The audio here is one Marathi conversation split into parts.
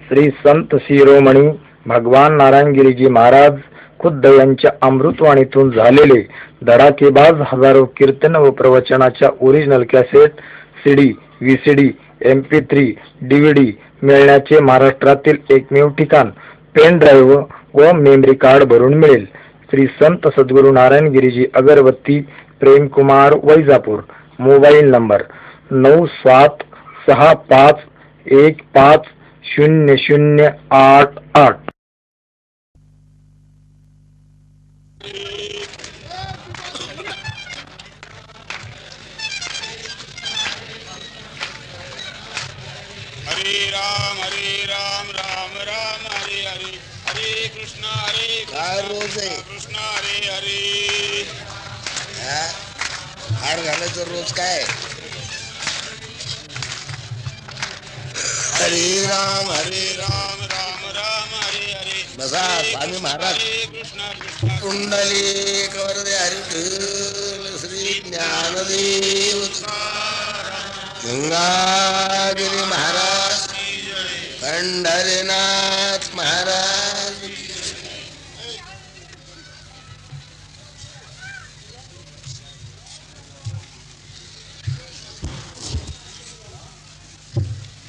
श्री संत शिरोमणी भगवान नारायणगिरीजी महाराज खुद्द यांच्या अमृतवाणीतून झालेले धडाकेबाज हजारो कीर्तन व प्रवचनाच्या original cassette, CD, VCD, MP3, DVD मिळण्याचे महाराष्ट्रातील एकमेव ठिकाण. पेन ड्राईव्ह व मेमरी कार्ड भरून मिळेल. श्री संत सद्गुरु नारायणगिरीजी अगरबत्ती, प्रेमकुमार, वैजापूर. Mobile number 9765150088. हरे राम राम राम हरे हरे, हरे कृष्णा कृष्ण हरे हरे. हाड घालायचं रोज काय? हरे राम राम राम हरे हरे. बसा स्वामी महाराज. पुंडलिक वरदे हरिविठ्ठल श्री ज्ञानदेव गंगागिरी महाराज, पंढरीनाथ महाराज.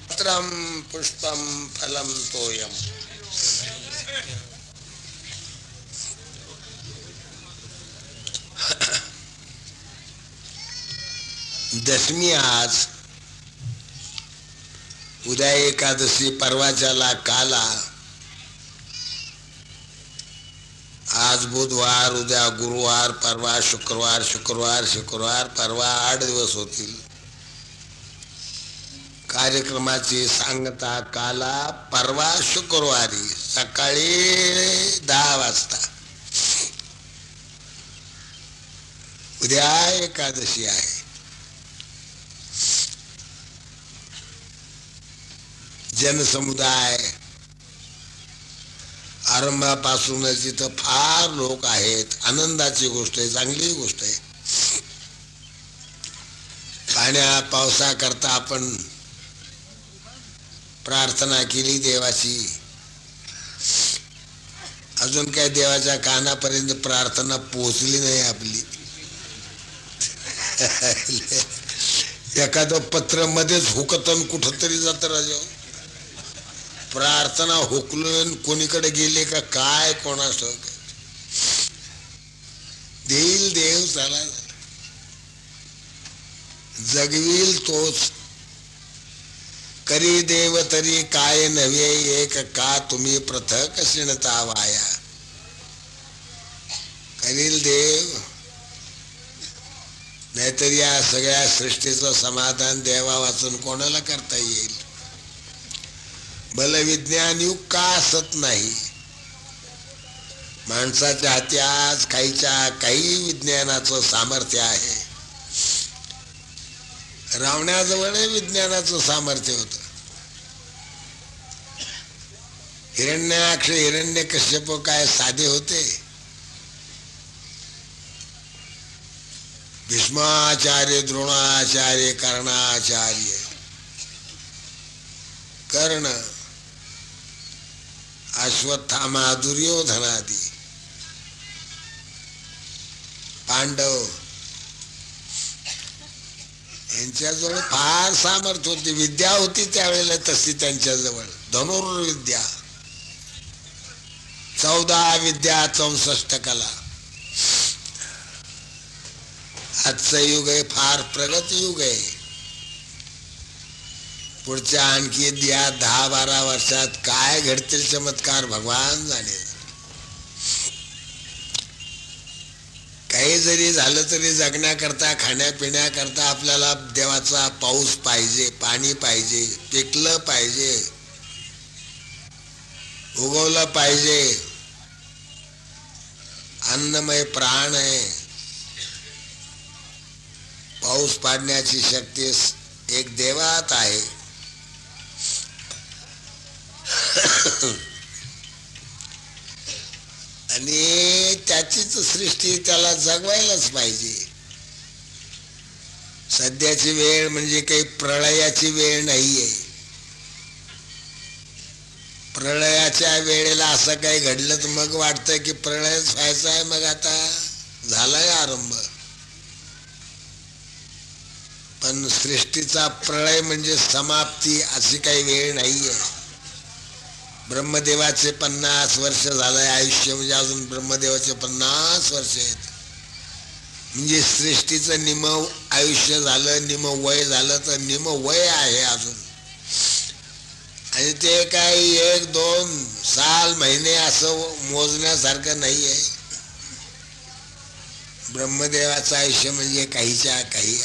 पत्रम पुष्पम फलम तोयम. दशमी आज, उद्या एकादशी, परवाच्याला काला. आज बुधवार, उद्या गुरुवार, परवा शुक्रवार, शुक्रवार परवा 8 दिवस होतील. कार्यक्रमाची सांगता काला परवा शुक्रवारी सकाळी 10 वाजता. उद्या एकादशी आहे. जनसमुदाय आरंभापासूनच इथं फार लोक आहेत. आनंदाची गोष्ट आहे, चांगली गोष्ट आहे. पाण्या पावसा करता आपण प्रार्थना केली देवाची. अजून काय देवाच्या कानापर्यंत प्रार्थना पोहोचली नाही आपली. एखादं पत्र मध्येच हुकतन कुठंतरी जात राजा. प्रार्थना हुकलून कोणीकडे गेले का काय कोणास ठाऊक. देईल देव चाला, जगविल तोच. करी देव तरी काय नव्हे, एक का तुम्ही पृथक शिणता वाया. करील देव, नाहीतर या सगळ्या सृष्टीचं समाधान देवा वाचून कोणाला करता येईल. भले विज्ञान युग का असत नाही. माणसाच्या हाती आज काही विज्ञानाचं सामर्थ्य आहे. रावणाजवळ विज्ञानाचं सामर्थ्य होतं. हिरण्याक्ष हिरण्यकश्यप काय साधे होते? भीष्माचार्य, द्रोणाचार्य, कर्णाचार्य, कर्ण, अश्वत्थामा, दुर्योधनादी, पांडव यांच्याजवळ फार सामर्थ्य होती. विद्या होती त्यावेळेला तशी त्यांच्याजवळ. धनुर्विद्या 14 विद्या, 64 कला. आजचं युग आहे फार प्रगत युग आहे. पुढच्या आणखी 10-12 वर्षात काय घडतील चमत्कार भगवान जाणे. काही जरी झालं तरी जगण्याकरता, खाण्यापिण्याकरता आपल्याला देवाचा पाऊस पाहिजे, पाणी पाहिजे, पिकलं पाहिजे, उगवलं पाहिजे. अन्नमय प्राण आहे. पाऊस पाडण्याची शक्ती एक देवात आहे. आणि त्याचीच सृष्टी, त्याला जगवायलाच पाहिजे. सध्याची वेळ म्हणजे काही प्रळयाची वेळ नाहीये. प्रळयाच्या वेळेला असं काही घडलं तर मग वाटतं की प्रळयच व्हायचा आहे, मग आता झालाय आरंभ. पण सृष्टीचा प्रळय म्हणजे समाप्ती अशी काही वेळ नाहीये. ब्रह्मदेवाचे 50 वर्ष झालंय आयुष्य, म्हणजे अजून ब्रह्मदेवाचे 50 वर्ष आहेत. म्हणजे सृष्टीचं निम आयुष्य झालं, निम वय झालं तर निम वय आहे अजून. आणि ते काही 1-2 साल महिने असं मोजण्यासारखं नाही आहे. ब्रह्मदेवाचं आयुष्य म्हणजे काहीच्या काही.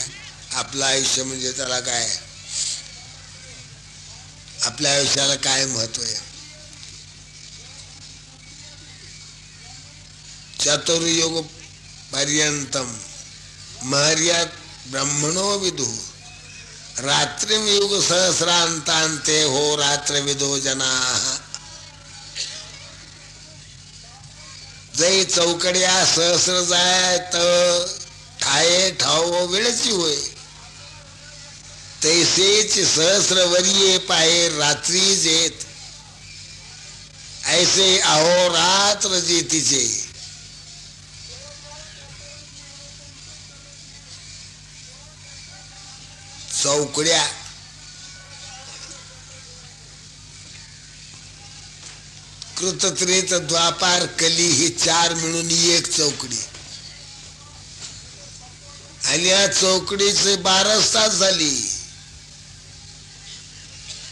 आपलं आयुष्य म्हणजे त्याला काय, आपल्या आयुष्याला काय महत्व आहे. चतुर्युग पर्यंतम महर्यात ब्रह्मणो विदु रात्रियुग सहस्रांतांते हो रात्रविदो जनाः. जै चौकड्या सहस्र जाय तर ठाये ठाव वेळची होय, तैसेच सहस्र वरिये पाये रात्री जेत, ऐसे अहोरात्र जेतीचे. चौकड्या कृतत्रेत द्वापार कली ही 4 मिळून 1 चौकडी. आणि या चौकडीचे 12 तास झाली.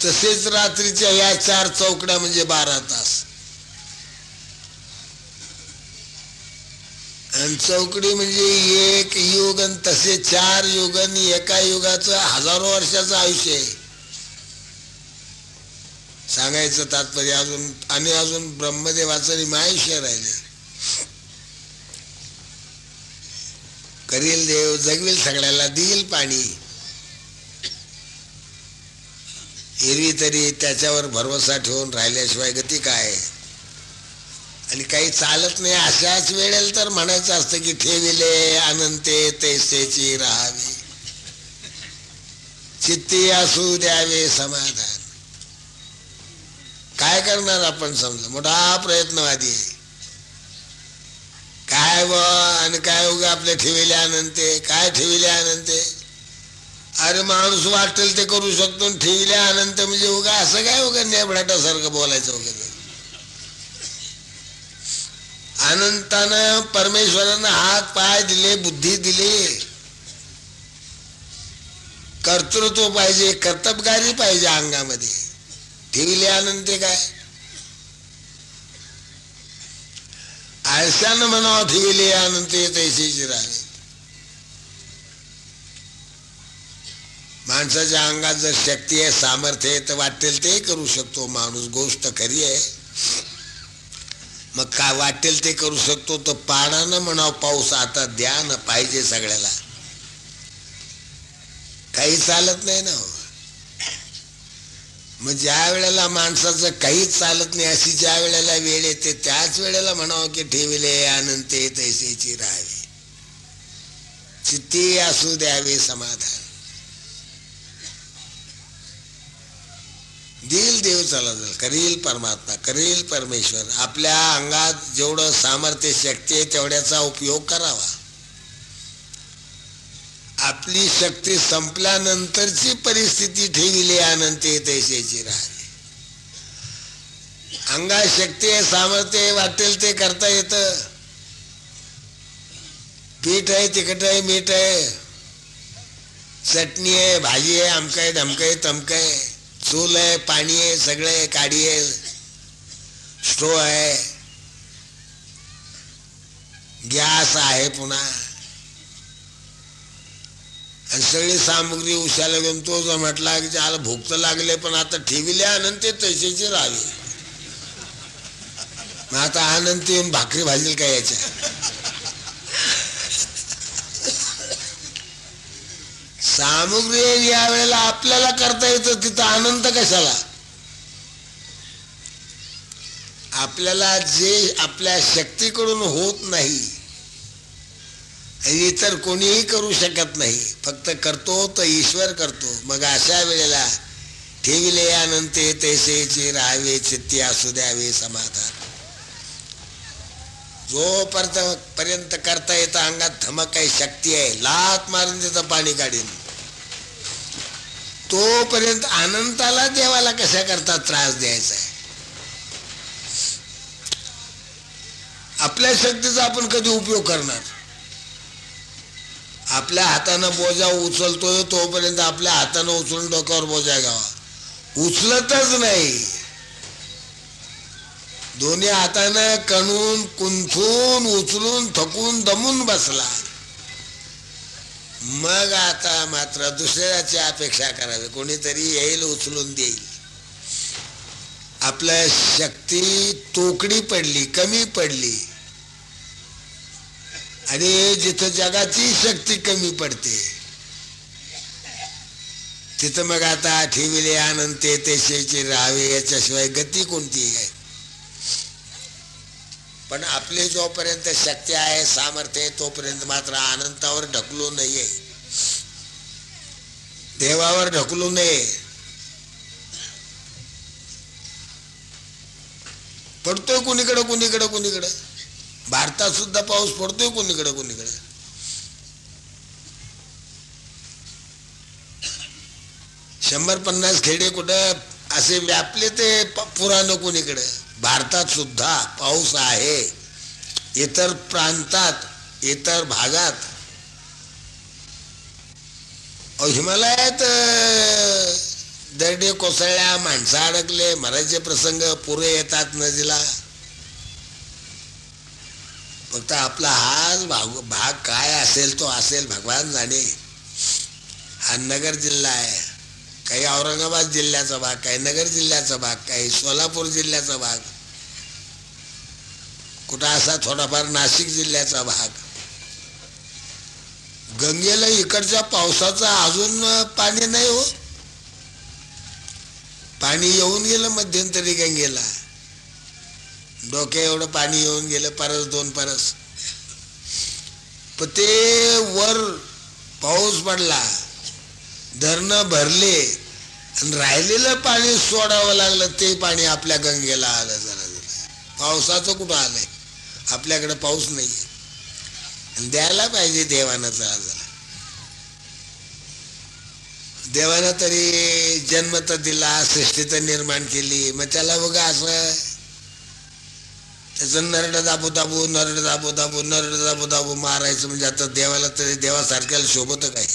तसेच रात्रीच्या या 4 चौकड्या म्हणजे 12 तास. आणि चौकडी म्हणजे 1 युग, आणि तसे 4 युग, आणि एका युगाचं हजारो वर्षाचं आयुष्य आहे. सांगायचं तात्पर्य अजून ब्रह्मदेवाचं निमायुष्य राहिले. करील देव, जगविल सगळ्याला, देईल पाणी. एरवी तरी त्याच्यावर भरवसा ठेवून राहिल्याशिवाय गती काय. आणि काही चालत नाही अशाच वेळेला तर म्हणायचं असतं की ठेविले अनंते तैसेची राहावे, चित्ती असू द्यावे समाधान. काय करणार आपण, समजा मोठा प्रयत्नवादी आहे. काय व आणि काय उगा आपल्या ठेविले अनंते, काय ठेविले अनंते. अरे माणूस वाटेल ते करू शकतो, ठेविले अनंत म्हणजे उगा असं काय उगा नेबडाटासारखं बोलायचं वगैरे. अनंतानं परमेश्वरानं हात पाय दिले, बुद्धी दिली, कर्तृत्व पाहिजे, कर्तबगारी पाहिजे अंगामध्ये. ठेविले अनंते काय, आळशानं म्हणावं ठेविले अनंते तैसेची राहावे. माणसाच्या अंगात जर शक्ती आहे, सामर्थ्य आहे, तर वाटेल ते करू शकतो माणूस. गोष्ट खरी आहे. मग काय वाटेल ते करू शकतो तर पाण्यानं म्हणावं पाऊस आता द्या ना, पाहिजे सगळ्याला. काही चालत नाही ना. मग ज्या वेळेला माणसाचं काहीच चालत नाही अशी ज्या वेळेला वेळ येते, त्याच वेळेला म्हणावं की ठेविले अनंते तैसेची राहावे, चित्ती असू द्यावे समाधान. देईल देव, चला करील परमात्मा, करील परमेश्वर. आपल्या अंगात जेवढं सामर्थ्य शक्ती आहे तेवढ्याचा उपयोग करावा. आपली शक्ती संपल्यानंतरची परिस्थिती ठेविले अनंते तैसेची राहावी. अंगात शक्ती आहे, सामर्थ्य आहे, वाटेल ते करता येतं. पीठ आहे, तिखट आहे, मीठ आहे, चटणी आहे, भाजी आहे, अमकं धमकं तमकं, चूल आहे, पाणी आहे, सगळे काडी आहे, स्टोव आहे, गॅस आहे पुन्हा, आणि सगळी सामग्री उशाला घेऊन तो जो म्हटला की त्याला भूक तर लागले, पण आता ठेविले अनंते तैसेची राहावी. मग आता अनंत येऊन भाकरी भाजील काय याच्या. सामग्री या वेळेला आपल्याला करता येतं, तिथं अनंत कशाला. आपल्याला जे आपल्या शक्तीकडून होत नाही, इतर कोणीही करू शकत नाही, फक्त करतो तर ईश्वर करतो. मग अशा वेळेला ठेविले अनंते तैसेचे राहावे चित्ती असू द्यावे समाधान. जोपर्यंत करता येतं अंगात धमक आहे, शक्ती आहे, लात मारून त्याचं पाणी काढीन, तोपर्यंत अनंताला देवाला कशा करता त्रास द्यायचा आहे. आपल्या शक्तीचा आपण कधी उपयोग करणार? आपल्या हातानं बोजा उचलतोय तोपर्यंत आपल्या हातानं उचलून डोक्यावर बोजा घ्यावा, उचलतच नाही. दोन्ही हातानं कणून कुंथून उचलून थकून दमून बसला, मग आता मात्र दुसऱ्याची अपेक्षा करावी, कोणीतरी येईल उचलून देईल. आपल्या शक्ती तोकडी पडली, कमी पडली, आणि जिथं जगाची शक्ती कमी पडते तिथं मग आता ठेविले अनंते तैसेचे राहावे याच्याशिवाय गती कोणती आहे. पण आपले जोपर्यंत शक्ती आहे, सामर्थ्य आहे, तोपर्यंत मात्र अनंतावर ढकलू नये, देवावर ढकलू नये. पडतोय कुणीकडे कुणीकडे कुणीकडे, भारतात सुद्धा पाऊस पडतोय कुणीकडे कुणीकडे. 150 खेडे कुठं असे व्यापले ते पुराण कुणीकडे. भारतात सुद्धा पाऊस आहे, इतर प्रांतात, इतर भागात. हिमालयात दरडे कोसळल्या, माणसं अडकले, मरायचे प्रसंग, पुरे येतात नदीला. फक्त आपला हा भाग काय असेल तो असेल, भगवान जाणे. हा नगर जिल्हा आहे, काही औरंगाबाद जिल्ह्याचा भाग, काही नगर जिल्ह्याचा भाग, काही सोलापूर जिल्ह्याचा भाग, कुठं असा थोडाफार नाशिक जिल्ह्याचा भाग. गंगेला इकडच्या पावसाचा अजून पाणी नाही हो. पाणी येऊन गेलं मध्यंतरी गंगेला, डोक्या एवढं पाणी येऊन गेलं, परस 2 परस. पण ते वर पाऊस पडला, धरणं भरले, आणि राहिलेलं पाणी सोडावं लागलं. ते पाणी आपल्या गंगेला आलं. जरा पावसाचं कुठं आलंय? आपल्याकडे पाऊस नाही, द्यायला पाहिजे देवानं. जरा देवानं तरी जन्म तर दिला, सृष्टी तर निर्माण केली, मग त्याला बघा असं त्याचं नरड दाबू दाबू नरड दाबू दाबू नरड दाबू दाबू मारायचं. म्हणजे आता देवाला तरी देवासारख्याला शोभत काय?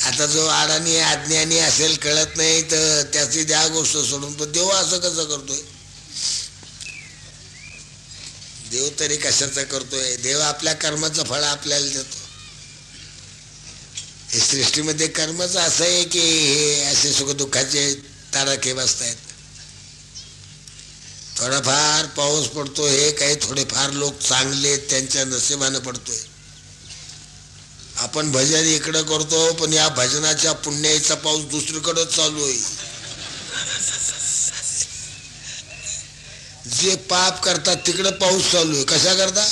आता जो अडाणी अज्ञानी असेल, कळत नाही, तर त्याची द्या गोष्ट सोडून तो देव असं कसं करतोय? देव तरी कशाचं करतोय? देव आपल्या कर्माचं फळ आपल्याला देतो. हे सृष्टीमध्ये कर्मच असं आहे की हे असे सुखदुःखाचे तारखे बसतायत. थोडाफार पाऊस पडतो, हे काही थोडेफार लोक चांगले त्यांच्या नशिबानं पडतोय. आपण भजन इकडं करतो, पण या भजनाच्या पुण्याचा पाऊस दुसरीकडे चालू आहे. जे पाप करतात तिकडे पाऊस चालू आहे. कशा करता?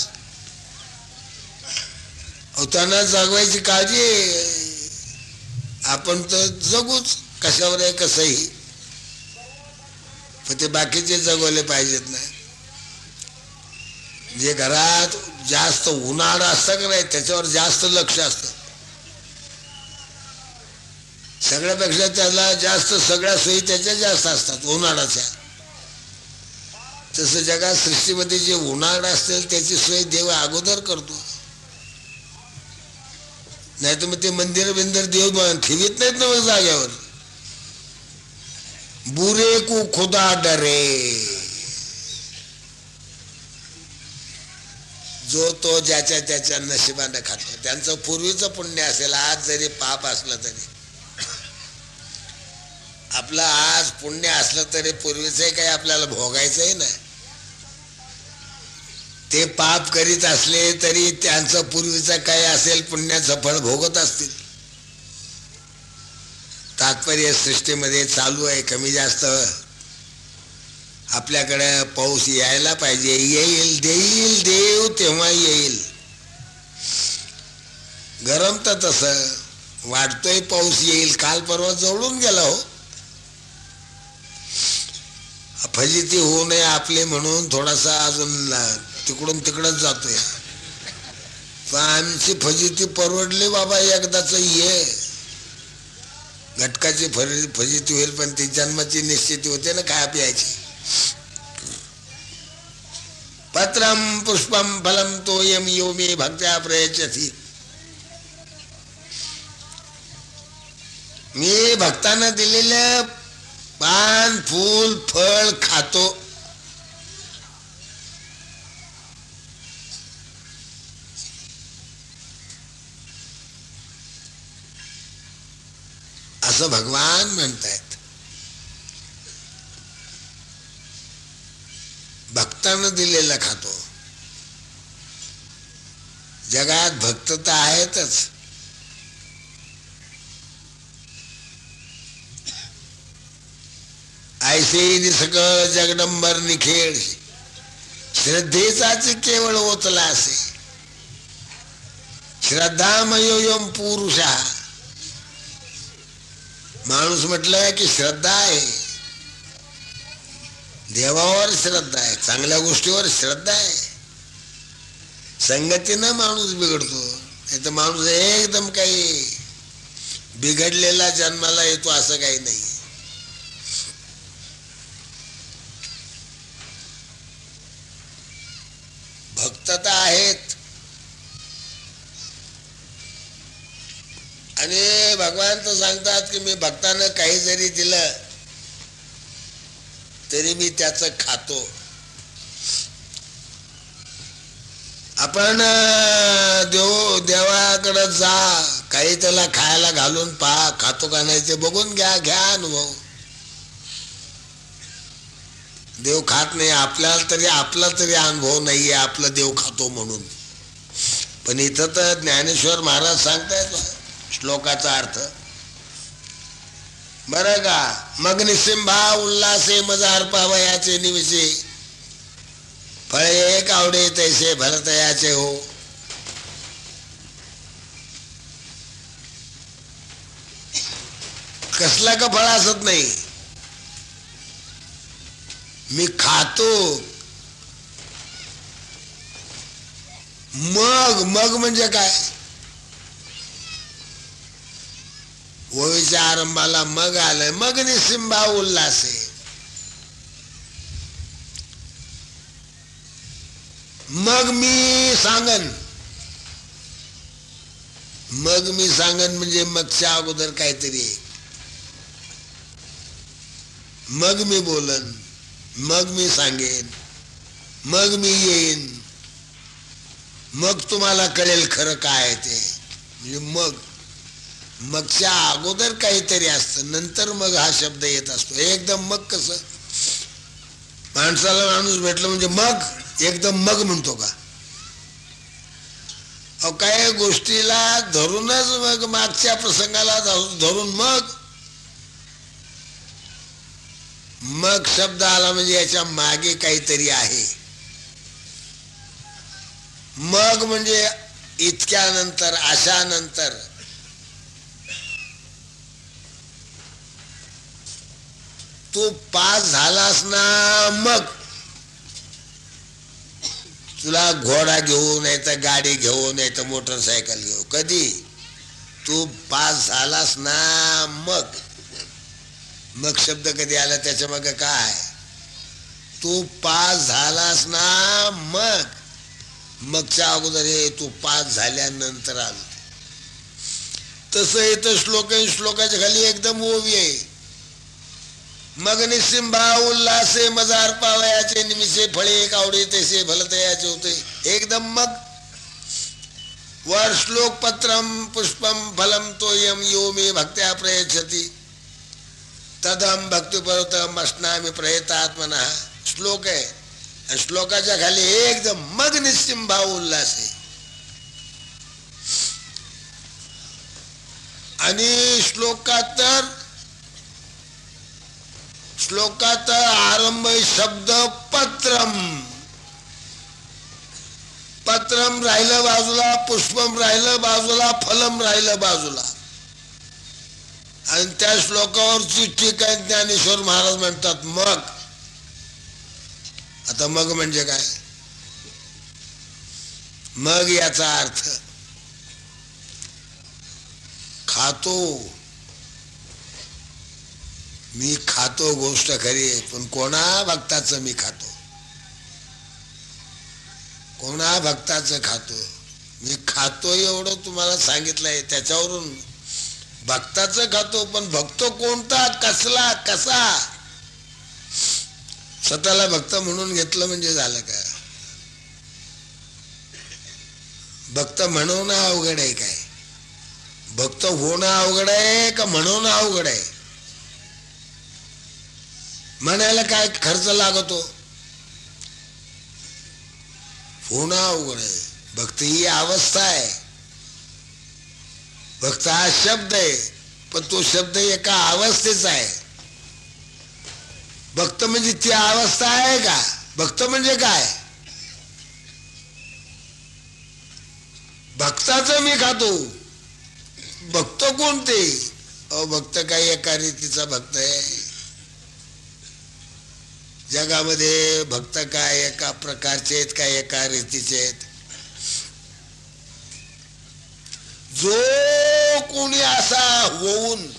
त्यांना जगवायची काळजी. आपण तर जगूच कशावर आहे कसंही, पण ते बाकीचे जगवले पाहिजेत ना. जे घरात जास्त उन्हाळा असतं का नाही, त्याच्यावर जास्त लक्ष असतं. सगळ्यापेक्षा त्याला जास्त सगळ्या सोयी त्याच्या जास्त असतात उन्हाळ्याच्या. तसं जगात सृष्टीमध्ये जे उन्हाळा असेल त्याची सोय देव अगोदर करतो. नाही तर मग ते मंदिर बिंदर देव ठेवीत नाहीत ना मग जाग्यावर. बुरे को खुदा डरे. जो तो ज्याच्या त्याच्या नशिबानं खातो. त्यांचं पूर्वीचं पुण्य असेल, आज जरी पाप असलं तरी. आपलं आज पुण्य असलं तरी पूर्वीचंही काही आपल्याला भोगायचंही नाही. ते पाप करीत असले तरी त्यांचं पूर्वीचं काही असेल पुण्याचं फळ भोगत असतील. तात्पर्य सृष्टीमध्ये चालू आहे, कमी जास्त. आपल्याकडे पाऊस यायला पाहिजे. येईल, देईल देव तेव्हा येईल. गरम तर तसं वाटतोय पाऊस येईल. काल परवा जवळून गेला हो. फजिती होऊ नये आपले म्हणून थोडासा अजून तिकडून तिकडच जातोय. पण आमची फजिती परवडली बाबा, एकदाच ये. घटकाची फजिती होईल पण ती जन्माची निश्चिती होते ना काय प्यायची. पत्रम पुष्पम फलम तोयम यो मे भक्त्या प्रयच्छति. मी भक्तांना दिलेलं पान फूल फळ खातो. असं भगवान म्हणतायत. भक्तानं दिलेलं खातो. जगात भक्त तर आहेतच, ऐसे सकळ जगदंबर निखेळ श्रद्धेचाच केवळ ओतला असे. श्रद्धामयोयम पुरुषा. माणूस म्हटलं की श्रद्धा आहे, देवावर श्रद्धा आहे, चांगल्या गोष्टीवर श्रद्धा आहे. संगतीनं माणूस बिघडतो, नाही तर माणूस एकदम काही बिघडलेला जन्माला येतो असं काही नाही. भक्त तर आहेत आणि भगवान तर सांगतात की मी भक्तानं काही जरी दिलं तरी मी त्याचं खातो. आपण देवाकडे जा, काही त्याला खायला घालून पहा, खातो का नाही ते बघून घ्या अनुभव. देव खात नाही, आपला तरी अनुभव नाहीये आपलं देव खातो म्हणून. पण इथं तर ज्ञानेश्वर महाराज सांगतायत श्लोकाचा अर्थ बरं का. मग निसिंभा उल्हासे मजार पावयाचे निविसे फळे एक आवडे तैसे भरतयाचे हो. कसला का फळ असत नाही, मी खातो. मग म्हणजे काय, ओवीच्या आरंभाला मग आलंय. मग निसिंभा उल्हासे, मग मी सांगन. मग मी सांगन म्हणजे मगच्या अगोदर काहीतरी, मग मी बोलन, मग मी सांगेन, मग मी येईन, मग तुम्हाला कळेल खरं काय आहे ते. म्हणजे मगच्या अगोदर काहीतरी असतं, नंतर मग हा शब्द येत असतो. एकदम मग कसं, माणसाला माणूस भेटलं म्हणजे मग एकदम मग म्हणतो का. काही गोष्टीला धरूनच मग मागच्या प्रसंगाला धरून मग शब्द आला म्हणजे याच्या मागे काहीतरी आहे. मग म्हणजे इतक्यानंतर, अशानंतर. तू पास झालास ना, मग तुला घोडा घेऊ, नाही तर गाडी घेऊ, नाही तर मोटरसायकल घेऊ. कधी तू पास झालास ना मग शब्द कधी आला त्याच्या मागे काय. तू पास झालास ना मगच्या अगोदर हे तू पास झाल्यानंतर आलो. तसं येतं श्लोकाच्या खाली एकदम ओवी आहे. मग निसिंभा उल्हासे मजार पावयाचे निमिषे फळे एक आवडे तैसे भलतयाचे होते. एकदम मग वर श्लोक पत्रम पुष्पम फलम तोयम यो मे भक्त्या प्रयच्छति तदम भक्तिपर्वतम अस्नामी प्रयतात्मना श्लोक आहे. आणि श्लोकाच्या खाली एकदम मग निसिंभा उल्हासे. आणि श्लोकात आरंभ शब्द पत्रम राहिलं बाजूला, पुष्पम राहिलं बाजूला, फलम राहिलं बाजूला. आणि त्या श्लोकावरची टीका ज्ञानेश्वर महाराज म्हणतात मग आता मग म्हणजे काय? मग याचा अर्थ खातो, मी खातो, गोष्ट खरी आहे, पण कोणा भक्ताचं मी खातो, कोणा भक्ताचं खातो. मी खातो एवढं तुम्हाला सांगितलंय, त्याच्यावरून भक्ताचं खातो. पण भक्त कोणता, कसला, कसा? स्वतःला भक्त म्हणून घेतलं म्हणजे झालं का? भक्त म्हणून अवघड आहे काय? भक्त होणं अवघड आहे का म्हणून अवघड आहे? म्हणायला काय खर्च लागतो? होणं अवघड आहे. भक्त ही अवस्था आहे. भक्त हा शब्द आहे, पण तो शब्द एका अवस्थेचा आहे. भक्त म्हणजे ती अवस्था आहे का? भक्त म्हणजे काय? भक्ताचं मी खातो. भक्त कोणते? भक्त काय एका रीतीचा भक्त आहे? जगामध्ये भक्त काय एका प्रकारचे आहेत का एका रीतीचे आहेत? जो कोणी असा होऊन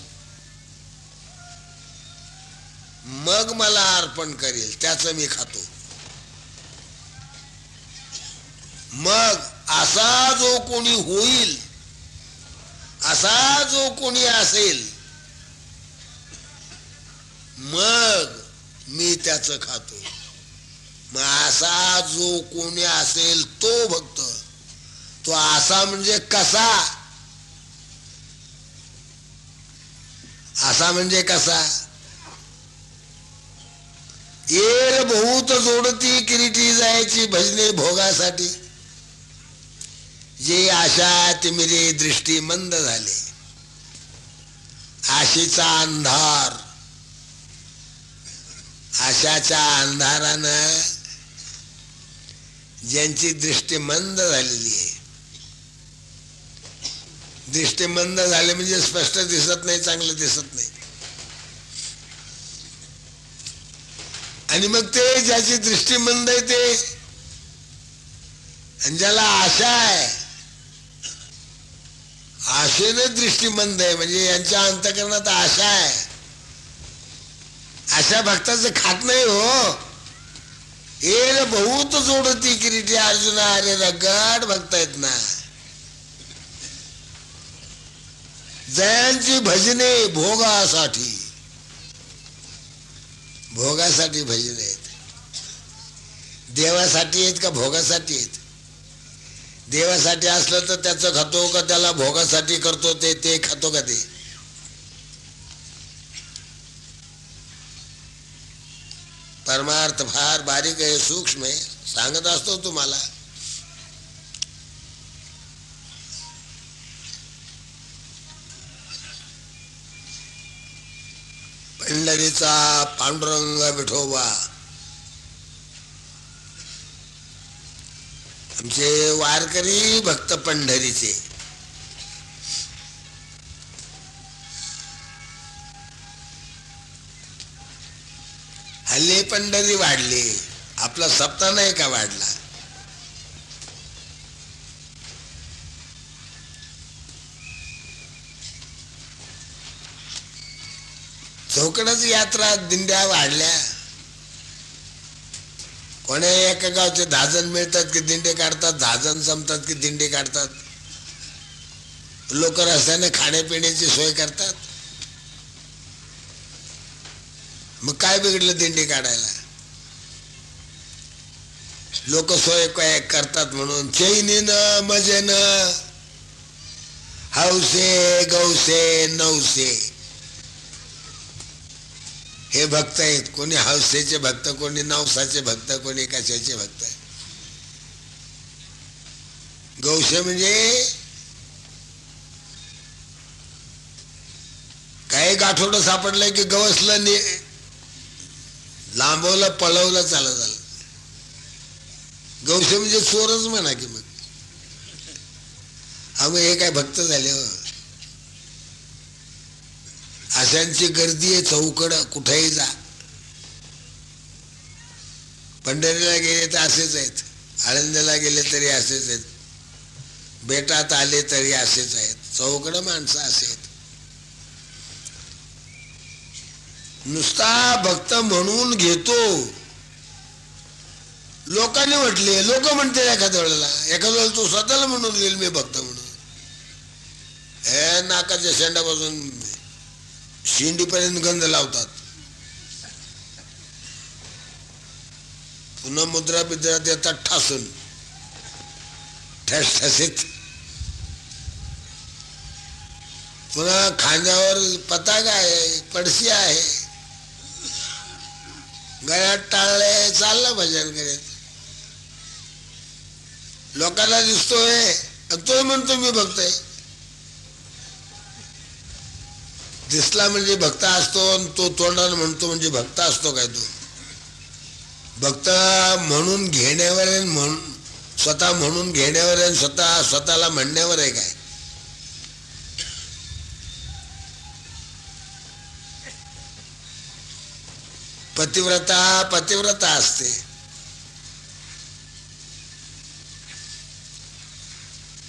मग मला अर्पण करेल त्याचं मी खातो. मग असा जो कोणी होईल, असा जो कोणी असेल, मग मी त्याचं खातो. मग असा जो कोणी असेल तो भक्त. तो असा म्हणजे कसा? असा म्हणजे कसा? येर बहुत जोडती किरीटी जायची भजने भोगासाठी, जे आशा तिमिरे दृष्टी मंद झाले. आशेचा अंधार, आशाच्या अंधारानं ज्यांची दृष्टी मंद झालेली आहे, दृष्टी मंद झाली म्हणजे स्पष्ट दिसत नाही, चांगलं दिसत नाही. आणि मग ते ज्याची दृष्टी मंद आहे ते, आणि ज्याला आशा आहे, आशेने दृष्टी मंद आहे म्हणजे यांच्या अंतःकरणात आशा आहे. अशा भक्ताचं खात नाही हो. एल बहुत जोडती किरीटी अर्जुना, अरे रगड भक्त आहेत ना, जयांची भजने भोगासाठी, भोगासाठी भजने आहेत. देवासाठी आहेत का भोगासाठी आहेत? देवासाठी असलं तर त्याचं खातो का त्याला भोगासाठी करतो ते खातो का? ते परमार्थ फार बारीक आहे, सूक्ष्म आहे, सांगत असतो तुम्हाला. पंढरीचा पांडुरंग विठोबा, आमचे वारकरी भक्त पंढरीचे. हल्ली पंढरी वाढली, आपला सप्ताह नाही का वाढला? चौकडच यात्रा दिंड्या वाढल्या. कोण्या एका गावचे 10 जण मिळतात की दिंडे काढतात, 10 जण जमतात की दिंडे काढतात. लोक रस्त्याने खाण्यापिण्याची सोय करतात. मग काय बिघडलं दिंडी काढायला? लोक सोय काय करतात म्हणून चैनीनं मजेनं हौसे गौसे नवसे हे भक्त आहेत. कोणी हौसेचे भक्त, कोणी नवसाचे भक्त, कोणी कशाचे भक्त. गौसे म्हणजे काही गाठोडं सापडलंय की गवसलं, लांबवलं, पळवलं, चालत झालं. गौसे म्हणजे चोरच म्हणा की. मग आम्ही हे काय भक्त झाले हो? अशांची गर्दी आहे चौकड, कुठेही जा. पंढरीला गेले तर असेच आहेत, आळंदीला गेले तरी असेच आहेत, बेटात आले तरी असेच आहेत, चौकडं माणसं असे आहेत. नुसता भक्त म्हणून घेतो. लोकांनी म्हटले, लोक म्हणते एखाद्या वेळेला तो स्वतःला म्हणून घेईल मी भक्त म्हणून. हे नाकाच्या शेंडापासून शिंडीपर्यंत गंध लावतात. पुन्हा मुद्रा बिद्रा देतात ठासून ठसठसीत. पुन्हा खांद्यावर पताका आहे, पडशी आहे, गळ्यात टाळले, चाललं भजन करीत. लोकांना दिसतोय तो म्हणतो मी भक्त आहे. दिसला म्हणजे भक्त असतो, तो तोंडाने म्हणतो म्हणजे भक्त असतो काय? तो भक्त म्हणून घेण्यावर आहे, स्वतः म्हणून घेण्यावर आहे, स्वतःला म्हणण्यावर आहे काय? पतिव्रता असते.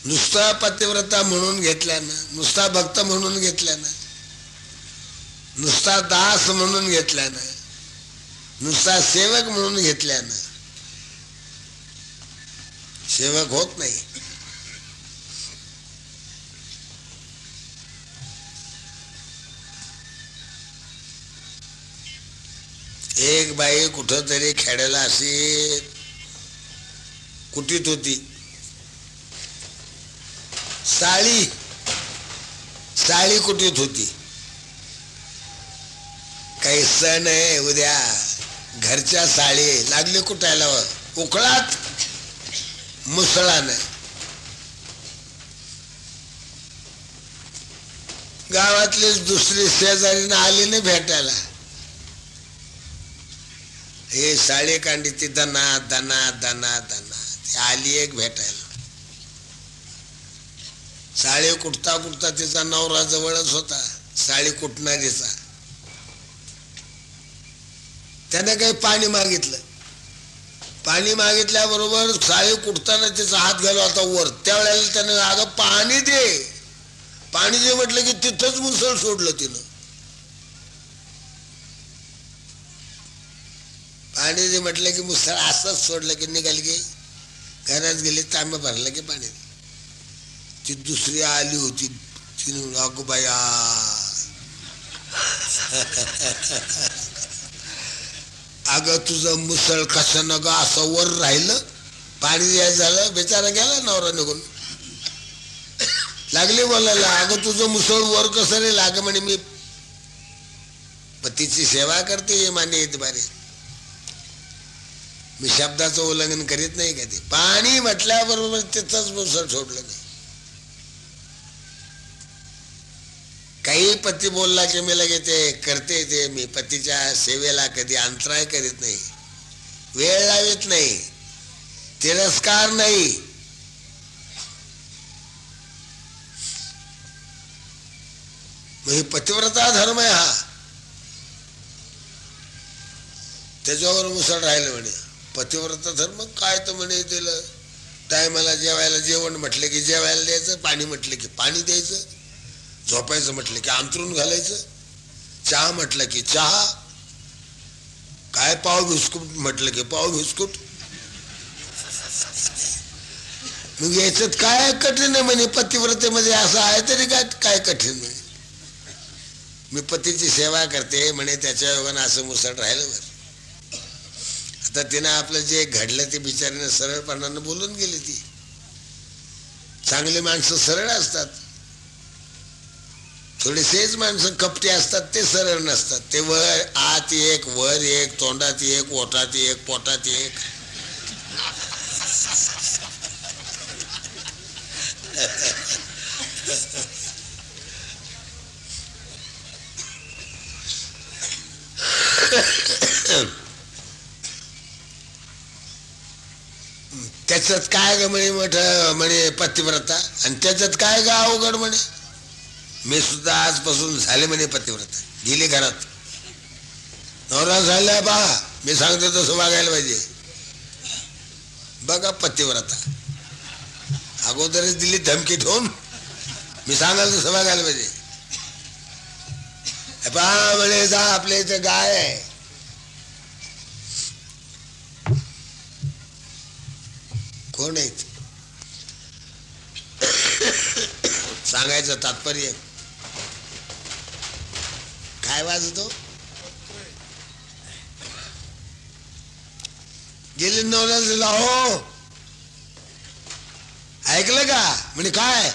नुसता पतिव्रता म्हणून घेतल्यानं, नुसता भक्त म्हणून घेतल्यानं, नुसता दास म्हणून घेतल्यानं, नुसता सेवक म्हणून घेतल्यानं सेवक होत नाही. एक बाई कुठं तरी खेड्याला अशी कुटीत होती. साळी कुटीत होती. काही सण आहे उद्या, घरच्या साळी लागली कुटायला उकळात मुसळानं. गावातलीच दुसरी शेजारीनं आली नाही भेटायला. हे साळे कांडी ती दना दना दना दना ती आली एक भेटायला. साळे कुटता कुटता तिचा नवरा जवळच होता, साळी कुटणारीचा. त्याने काही पाणी मागितलं. पाणी मागितल्याबरोबर साळी कुटताना तिचा हात गेला होता वर. त्यावेळेला त्याने अगं पाणी दे, पाणी दे म्हटलं की तिथंच मुसळ सोडलं तिनं. पाणी दे म्हटलं की मुसळ असंच सोडलं की निघाली की घरात गेली. तांब्या भरलं की पाणी. ती दुसरी आली होती, तिने अगं बाया अगं तुझं मुसळ कशानं ग असं वर राहिलं, पाणी द्यायचं झालं. बेचारा गेला नवरा निघून. लागले बोलायला, अगं तुझं मुसळ वर कसं रे? लाग म्हणे मी पतीची सेवा करते माने येते बारे, मी शब्दाचं उल्लंघन करीत नाही का? ते पाणी म्हटल्याबरोबर तिथंच मुसळ सोडलं मी. काही पती बोलला की मी लगे ते करते. ते मी पतीच्या सेवेला कधी अंतराय करीत नाही, वेळ लावित नाही, तिरस्कार नाही. मग पतिव्रता धर्म आहे हा. त्याच्यावर मुसळ राहिलं म्हणे. पतिव्रता धर्म काय तर म्हणे, त्याला टायमाला जेवायला जेवण म्हटलं की जेवायला द्यायचं, पाणी म्हटलं की पाणी द्यायचं, झोपायचं म्हटलं की अंथरून घालायचं, चहा म्हटलं की चहा, काय पाव बिस्कुट म्हटलं की पाव बिस्कुट. मग याच्यात काय कठीण आहे म्हणे? पतिव्रतेमध्ये असं आहे तरी काय कठीण आहे? मी पतीची सेवा करते म्हणे, त्याच्या योगानं असं मुसळ राहिलं. बरं आता तिनं आपलं जे घडलं ते बिचारीनं सरळपणानं बोलून गेली. ती चांगली माणसं सरळ असतात, थोडेसेच माणसं कपटी असतात, ते सरळ नसतात. ते वर आत एक, वर एक, तोंडात एक, ओठात एक, पोटात एक. त्याच्यात काय ग म्हणे म्हणे पतिव्रता, आणि त्याच्यात काय ग अवघड म्हणे? मी सुद्धा आजपासून झाले म्हणे पतिव्रता. गेली घरात, नवरा झाला पहा, मी सांगतो तसं वागायला पाहिजे. बघा पतिव्रता अगोदरच दिली धमकी ठेवून, मी सांगाल तसं बघायला पाहिजे. म्हणे जा आपल्या इथं गाय आहे, कोण आहे सांगायचं तात्पर्य काय वाजतो. गेले नवऱ्याला हो ऐकलं का म्हणे काय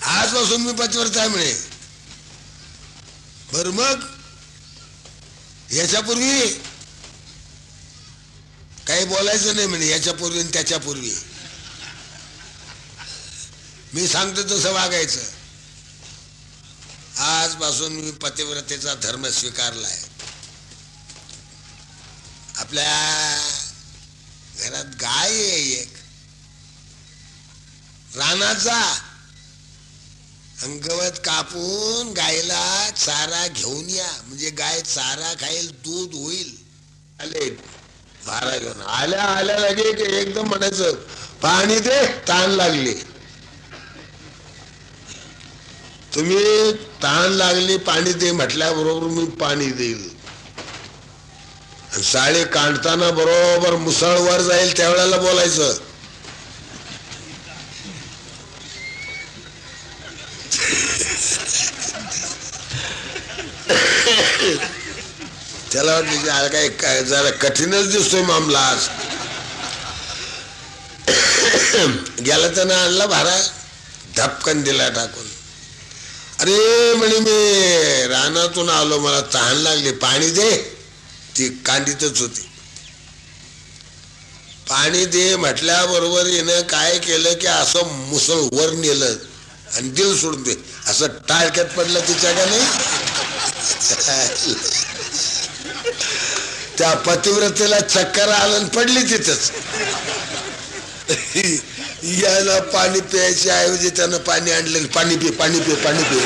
आजपासून मी पतिव्रता आहे म्हणे. बर मग याच्यापूर्वी काही बोलायचं नाही म्हणे, याच्यापूर्वी आणि त्याच्यापूर्वी मी सांगतो तसं वागायचं. आजपासून मी पतिव्रतेचा धर्म स्वीकारलाय. आपल्या घरात गाय आहे एक, रानात जा गवत कापून गायला चारा घेऊन या, म्हणजे गाय चारा खाईल, दूध होईल. आले भारा घेऊन आल्या आल्या लगे एकदम म्हणायचं पाणी दे, ताण लागली. तुम्ही ताण लागली पाणी दे म्हटल्याबरोबर मी पाणी देईल. साळे काढताना बरोबर मुसळ वर जाईल त्यावेळेला बोलायचं त्याला वाटलं काय जरा कठीणच दिसतोय मामला आज. गेला त्यानं आणला भारा, धपकन दिला टाकून. अरे म्हणे मी रानातून आलो, मला तहान लागली, पाणी दे. ती कांडीतच होती. पाणी दे म्हटल्याबरोबर हिनं काय केलं की असं मुसळ वर नेलं आणि दिल सोडून दे असं टाळक्यात पडलं तिच्या का नाही. त्या पतिव्रतेला चक्कर आलं पडली तिथंच. याला पाणी प्यायच्या ऐवजी त्यानं पाणी आणलं, पाणी पी पाणी पी पाणी पी.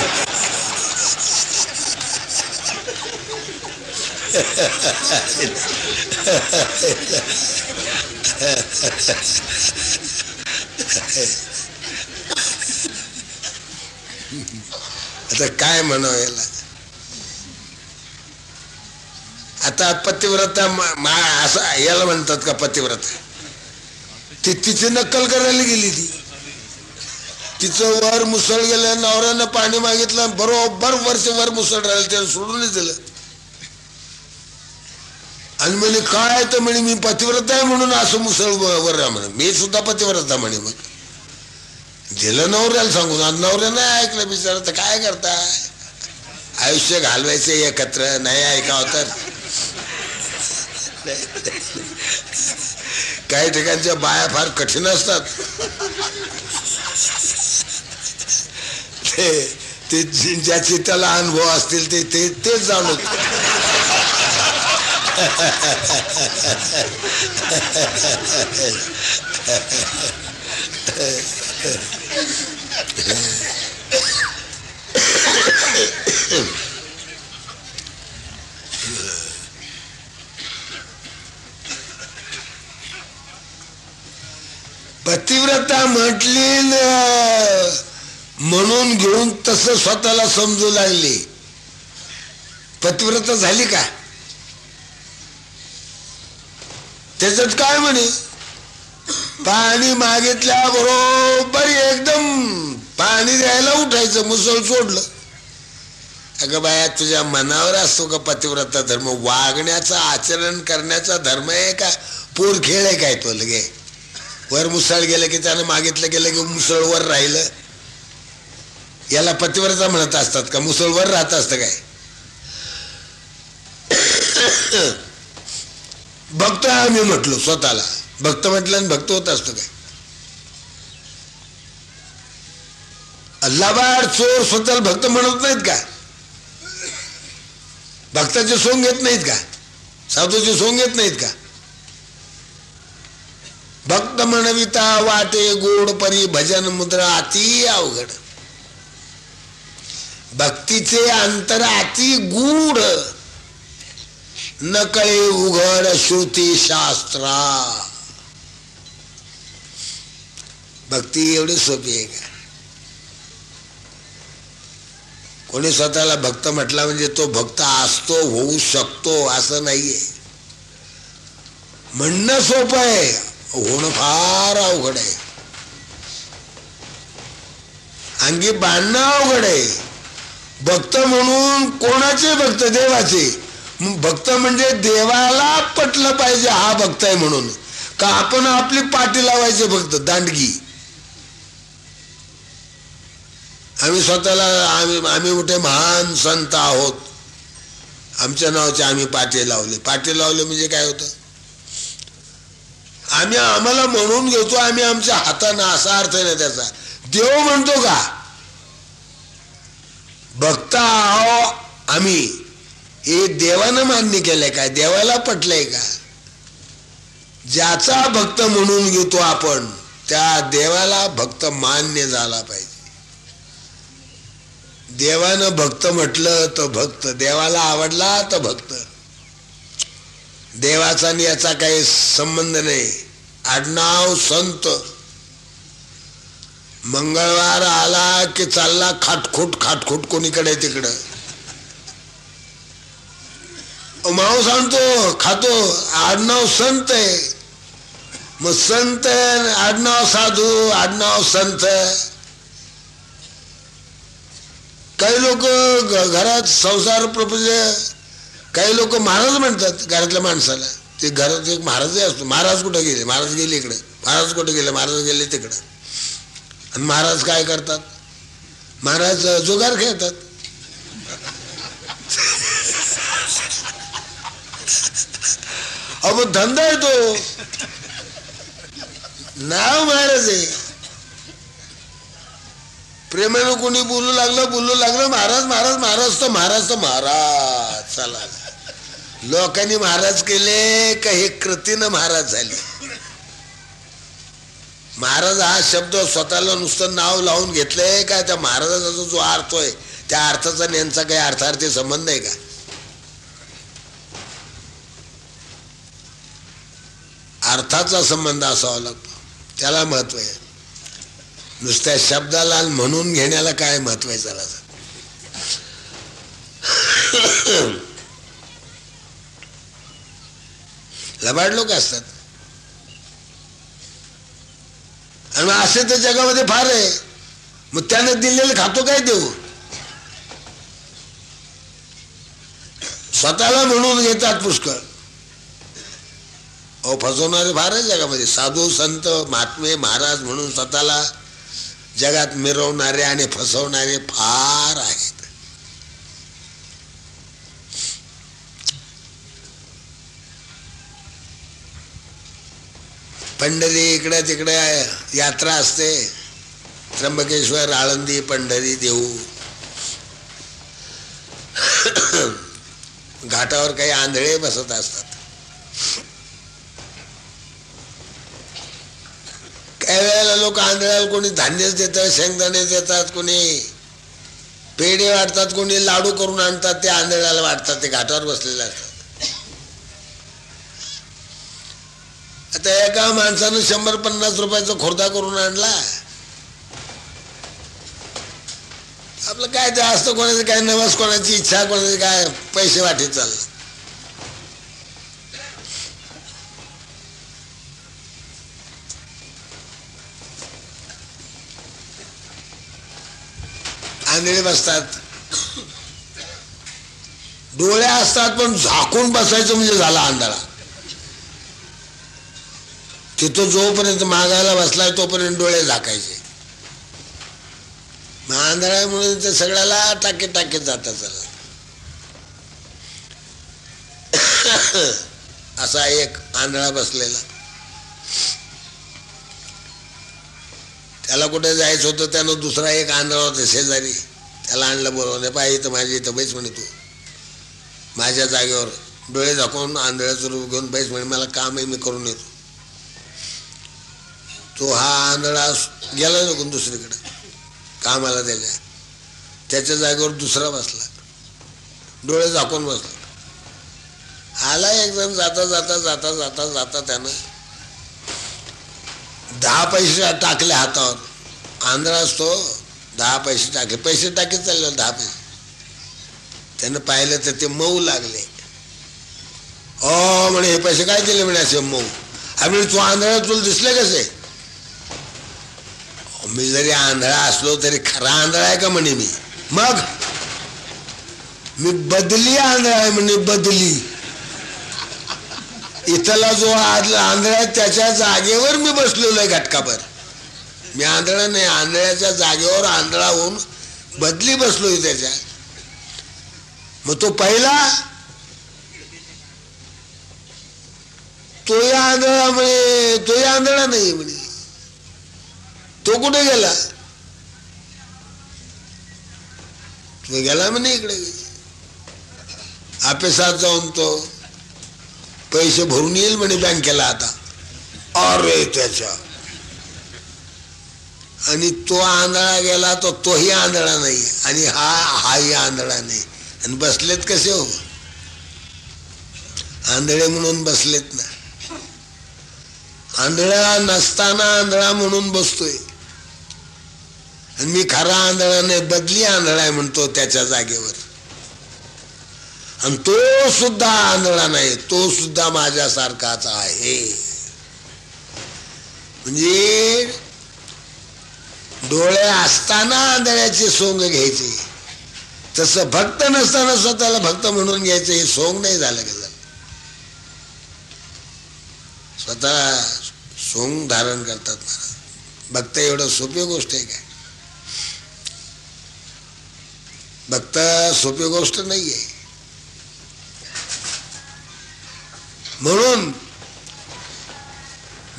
आता काय म्हणावं याला. आता पतिव्रता असं याला म्हणतात का पतिव्रता. ती तिची नक्कल करायला गेली. तिचं वर मुसळ गेलं, नवऱ्यानं पाणी मागितलं, बरोबर वर्षभर मुसळ राहिलं, त्यानं सोडूनच दिलं. आणि म्हणे काय तर म्हणे मी पतिव्रता आहे म्हणून असं मुसळ वर म्हणे, मी सुद्धा पतिव्रता म्हणे. मग दिलं नवऱ्याला सांगून, आज नवऱ्या नाही ऐकलं बिचारा. तर काय करता, आयुष्य घालवायचं एकत्र, नाही ऐकावं तर. काही ठिकाणच्या बाया फार कठीण असतात. ते ज्याचे त्याला अनुभव असतील तेच जाणून. पतिव्रता म्हटली म्हणून घेऊन तसं स्वतःला समजू लागली. पतिव्रता झाली का. त्याच्यात काय म्हणे, पाणी मागितल्या बरोबर एकदम पाणी द्यायला उठायचं, मुसळ सोडलं. अगं बाया तुझ्या मनावर असतो का पतिव्रता धर्म. वागण्याचा आचरण करण्याचा धर्म आहे का पोर खेळ आहे काय तो. लगे वर मुसळ गेलं की त्यानं मागितलं गेलं की मुसळ वर राहिलं, याला पतिव्रता म्हणत असतात का. मुसळ वर राहत असतं काय. भक्त आम्ही म्हटलो स्वतःला, भक्त म्हटलं आणि भक्त होत असतो काय. अल्लाबाद चोर स्वतःला भक्त म्हणत नाहीत का. भक्ताचे सोंग घेत नाहीत का, साधूचे सोंग घेत नाहीत का. भक्त म्हणविता वाटे गोड परी भजन मुद्रा अति अवघड. भक्तीचे अंतर अति गूढ, नकळे उघड श्रुती शास्त्रा. भक्ती एवढी सोपी आहे का? कोणी स्वतःला भक्त म्हटला म्हणजे तो भक्त असतो, होऊ शकतो असं नाहीये. म्हणणं सोपं आहे, होणं फार अवघड आहे. अंगी बांधणं अवघड आहे. भक्त म्हणून कोणाचे भक्त? देवाचे. भक्त म्हणजे देवाला पटलं पाहिजे हा भक्त आहे म्हणून, का आपण आपली पाठी लावायचे भक्त दांडगी. आम्ही स्वतःला आम्ही मोठे महान संत आहोत, आमच्या नावाचे आम्ही पाठी लावले. पाठी लावले म्हणजे काय होतं? आम्ही आम्हाला म्हणून घेतो आम्ही आमच्या हातानं, असा अर्थ नाही त्याचा. देव म्हणतो का भक्त आहो आम्ही, हे देवानं मान्य केलंय का? देवाला पटलंय का? ज्याचा भक्त म्हणून घेतो आपण त्या देवाला भक्त मान्य झाला पाहिजे. देवानं भक्त म्हटलं तर भक्त, देवाला आवडला तर भक्त. देवाचा आणि याचा काही संबंध नाही. आडनाव संत. मंगळवार आला की चालला खाटखुट खाटखुट कोणीकडे तिकडं. मांस आणतो खातो, आडनाव संत आहे. मग संत आडनाव साधू, आडनाव संत. काही लोक घरात संसार प्रपंच, काही लोक महाराज म्हणतात घरातल्या माणसाला. ते घरात एक महाराजही असतो. महाराज कुठे गेले? महाराज गेले इकडे. महाराज कुठे गेले? महाराज गेले तिकडे. आणि महाराज काय करतात? महाराज जुगार खेळतात. अहो धंदा आहे तो, नाव महाराज आहे. प्रेमानं कोणी बोलू लागलं महाराज महाराज महाराज तर महाराज तर महाराज. चला लोकांनी महाराज केले का हे कृतीनं महाराज झाले. महाराज हा शब्द स्वतःला नुसतं नाव लावून घेतलंय का? त्या महाराजाचा जो अर्थ आहे त्या अर्थाचा यांचा काही अर्थार्थी संबंध आहे का? अर्थाचा संबंध असावा लागतो, त्याला महत्व आहे. नुसत्या शब्दाला म्हणून घेण्याला काय महत्व आहे? चला लबाड लोक असतात आणि मग असे तर जगामध्ये फार आहे. मग त्यानं दिलेलं खातो काय देऊ? स्वतःला म्हणून घेतात पुष्कळ. अहो फसवणारे फार आहे जगामध्ये. साधू संत महात्मे महाराज म्हणून स्वतःला जगात मिरवणारे आणि फसवणारे फार आहेत. पंढरी इकडे तिकडे यात्रा असते. त्र्यंबकेश्वर, आळंदी, पंढरी, देऊ. घाटावर काही आंधळे बसत असतात. काही वेळेला लोक आंधळ्याला कोणी धान्यच देतात, शेंगदाणे देतात, कोणी पेढे वाटतात, कोणी लाडू करून आणतात, ते आंधळ्याला वाटतात. ते घाटावर बसलेले असतात. आता एका माणसानं 100-50 रुपयाचा खोरदा करून आणला. आपलं काय ते असतं, कोणाचं काय नवस, कोणाची इच्छा, कोणाची काय पैसे वाटे चाललं. आंधळे बसतात, डोळे असतात पण झाकून बसायचं म्हणजे झाला आंधळा. तिथं जोपर्यंत मागायला बसलाय तोपर्यंत डोळे झाकायचे. मग आंधळ्यामुळे ते सगळ्याला टाके टाके जातात. चला असा एक आंधळा बसलेला, त्याला कुठे जायचं होतं. त्यानं दुसरा एक आंधळा होता शेजारी, त्याला आणलं बोलवणे. पाहिजे तर माझी इथं बैस म्हणे, तू माझ्या जागेवर. डोळे झाकून आंधळ्याचं रूप घेऊन बैस म्हणे, मला काम आहे, मी करून येतो. तो हा आंधळा गेला नको दुसरीकडे कामाला. त्याच्या जागेवर दुसरा बसला, डोळे झाकून बसला. आला एक जण. जाता जाता जाता जाता जाता त्यानं 10 पैसे टाकले हातावर, आंधळा असतो, 10 पैसे टाकले, पैसे टाकीत चालले 10 पैसे. त्यानं पाहिलं तर ते मऊ लागले. म्हणे हे पैसे काय दिले म्हणे असे मऊ. म्हणे तू आंधळा, तुला दिसले कसे? मी जरी आंधळा असलो तरी खरा आंधळा आहे का म्हणे मी. मग मी बदली आंधळा आहे म्हणे, बदली. इथला जो आंधळा आहे त्याच्या जागेवर मी बसलेलो आहे घटकाभर. मी आंधळा नाही, आंधळ्याच्या जागेवर आंधळा होऊन बदली बसलोय त्याच्या. मग तो पहिला तोही आंधळा म्हणे, तोही आंधळा नाही म्हणे. तो कुठे गेला? तो गेला म्हणे इकडे आपेसात जाऊन तो पैसे भरून येईल म्हणे बँकेला आता. अरे त्याच्या, आणि तो आंधळा गेला तर तोही आंधळा नाही आणि हाही आंधळा नाही. आणि बसलेत कसे हो? आंधळे म्हणून बसलेत ना. आंधळा नसताना आंधळा म्हणून बसतोय. आणि मी खरा आंधळा नाही, बदली आंधळा आहे म्हणतो त्याच्या जागेवर. आणि तो सुद्धा आंधळा नाही, तो सुद्धा माझ्यासारखाच आहे. म्हणजे डोळे असताना आंधळ्याचे सोंग घ्यायचे, तसं भक्त नसताना स्वतःला भक्त म्हणून घ्यायचं. हे सोंग नाही झालं का? स्वतः सोंग धारण करतात महाराज. भक्त एवढं सोपी गोष्ट आहे काय? भक्त सोपी गोष्ट नाहीये. म्हणून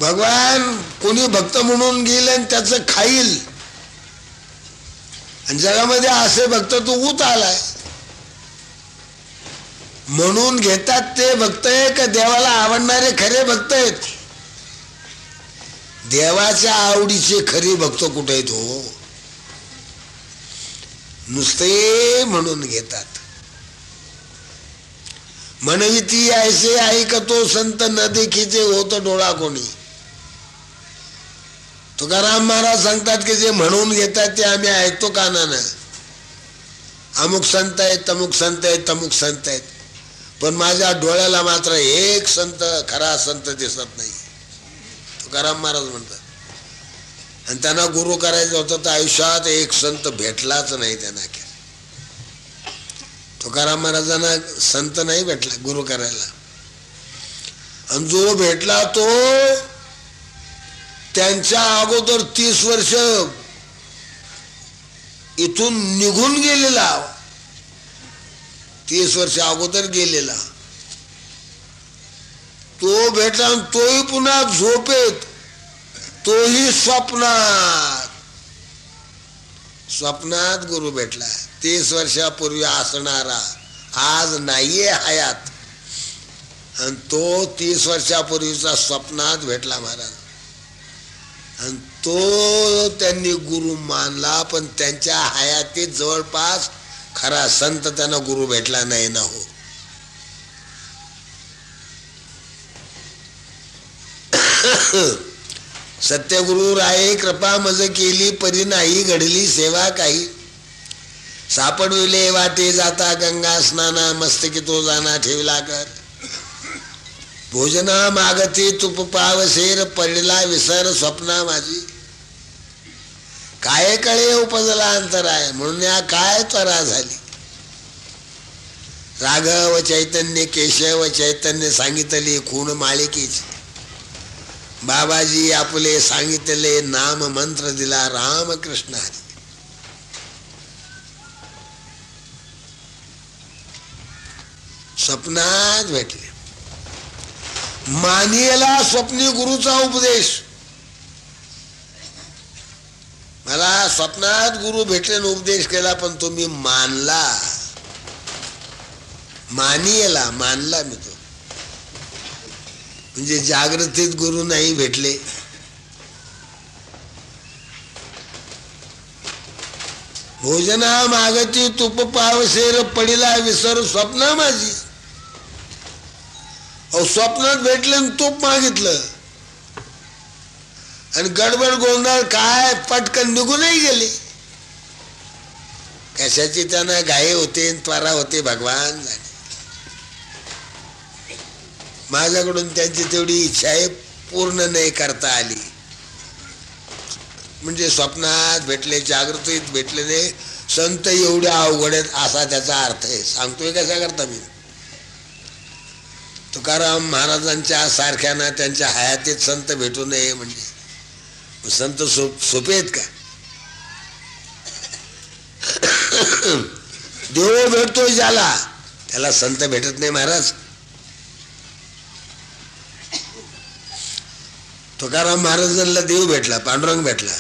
भगवान कोणी भक्त म्हणून गेले आणि त्याचं खाईल. आणि जगामध्ये असे भक्त तो ऊत आलाय म्हणून घेतात. ते भक्त आहे का देवाला आवडणारे खरे भक्त आहेत? देवाच्या आवडीचे खरे भक्त कुठे आहेत हो? नुसते म्हणून घेतात. म्हणवी ती ऐसे ऐक तो संत न देखीचे होत डोळा कोणी. तुकाराम महाराज सांगतात की जे म्हणून घेतात ते आम्ही ऐकतो कानानं. अमुक संत आहेत, तमुक संत आहेत, तमुक संत आहेत, पण माझ्या डोळ्याला मात्र एक संत, खरा संत दिसत नाही. तुकाराम महाराज म्हणतात. आणि त्यांना गुरु करायचं होतं तर आयुष्यात एक संत भेटलाच नाही त्यांना. तुकाराम महाराजांना संत नाही भेटला गुरु करायला. आणि जो भेटला तो त्यांच्या अगोदर 30 वर्ष इथून निघून गेलेला, 30 वर्ष अगोदर गेलेला तो भेटला. तोही पुन्हा झोपेत, तोही स्वप्नात. स्वप्नात गुरु भेटला. 30 वर्षापूर्वी असणारा आज नाहीये हयात, आणि तो 30 वर्षापूर्वीचा स्वप्नात भेटला महाराज. आणि तो त्यांनी गुरु मानला, पण त्यांच्या हयातीत जवळपास खरा संत त्यांना गुरु भेटला नाही ना हो. सत्यगुरु राये कृपा मज केली परी नाही घडली सेवा काही. सापडविले वाटे जाता गंगा स्नाना मस्तकी तो जाना ठेवला कर. भोजना मागती तुप पावसेर पडला विसर स्वप्ना माझी. काय कळे उपजला अंतराय म्हणून या काय त्वरा झाली. राघव चैतन्य केशव चैतन्य सांगितले खूण मालिकेची. बाबाजी आपले सांगितले नाम मंत्र दिला राम कृष्ण हरी. स्वप्नात भेटले. मानियला स्वप्नी गुरुचा उपदेश. मला स्वप्नात गुरु भेटले उपदेश केला, पण तुम्ही मानला. मानियला मानला मी तो. म्हणजे जागृतीत गुरु नाही भेटले. भोजना मागती तुप पावसेर पडिला विसर स्वप्न माझी. अहो स्वप्नात भेटले तूप मागितलं आणि गडबड गोंधळ काय पटकन निघूनही गेले. कशाची त्यांना घाई होते त्वरा होते भगवान जाणे. माझ्याकडून त्यांची तेवढी इच्छा आहे पूर्ण नाही करता आली. म्हणजे स्वप्नात भेटले जागृतीत भेटले नाही. संत एवढ्या अवघड आहेत असा त्याचा अर्थ आहे. सांगतोय कसा करता मी. तुकाराम महाराजांच्या सारख्याना त्यांच्या हयातीत संत भेटू नये म्हणजे संत सोपे आहेत का. देव भेटतो ज्याला त्याला संत भेटत नाही महाराज. तुकाराम महाराजांना देव भेटला पांडुरंग भेटला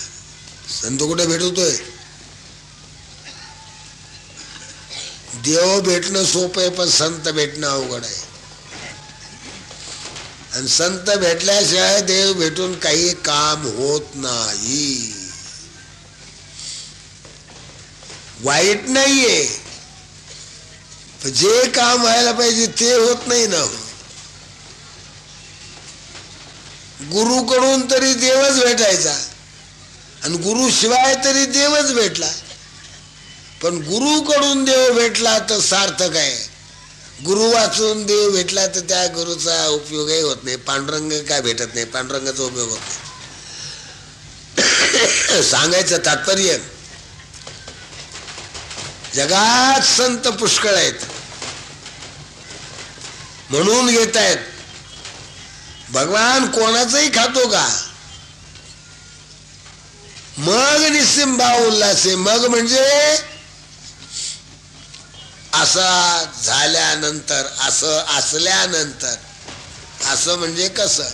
संत कुठे भेटतोय. देव भेटणं सोपं आहे पण संत भेटणं अवघड आहे. आणि संत भेटल्याशिवाय देव भेटून काही काम होत नाही. वाईट नाहीये जे काम व्हायला पाहिजे ते होत नाही ना. गुरुकडून तरी देवच भेटायचा आणि गुरु शिवाय तरी देवच भेटला. पण गुरुकडून देव भेटला तर सार्थक आहे. गुरु वाचून देव भेटला तर त्या गुरुचा उपयोगही होत नाही. पांडुरंग काय भेटत नाही पांडुरंगाचा उपयोग होत नाही. सांगायचं तात्पर्य जगात संत पुष्कळ आहेत म्हणून घेत आहेत. भगवान कोणाचंही खातो का. मग निस्सिम भाव उल्हासे. मग म्हणजे असं झाल्यानंतर असं असल्यानंतर. असं म्हणजे कसं.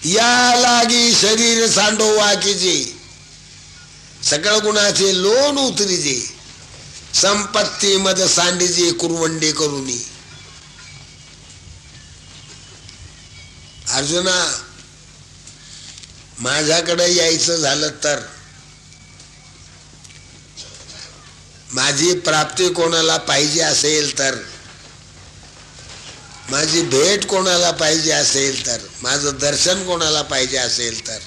या लागी शरीर सांडो वाकीचे सकळ गुणाचे लोण उतरीजे संपत्ती मद सांडीजे कुरवंडे करुनी. अर्जुना माझ्याकडे यायचं झालं तर माझी प्राप्ती कोणाला पाहिजे असेल तर माझी भेट कोणाला पाहिजे असेल तर माझं दर्शन कोणाला पाहिजे असेल तर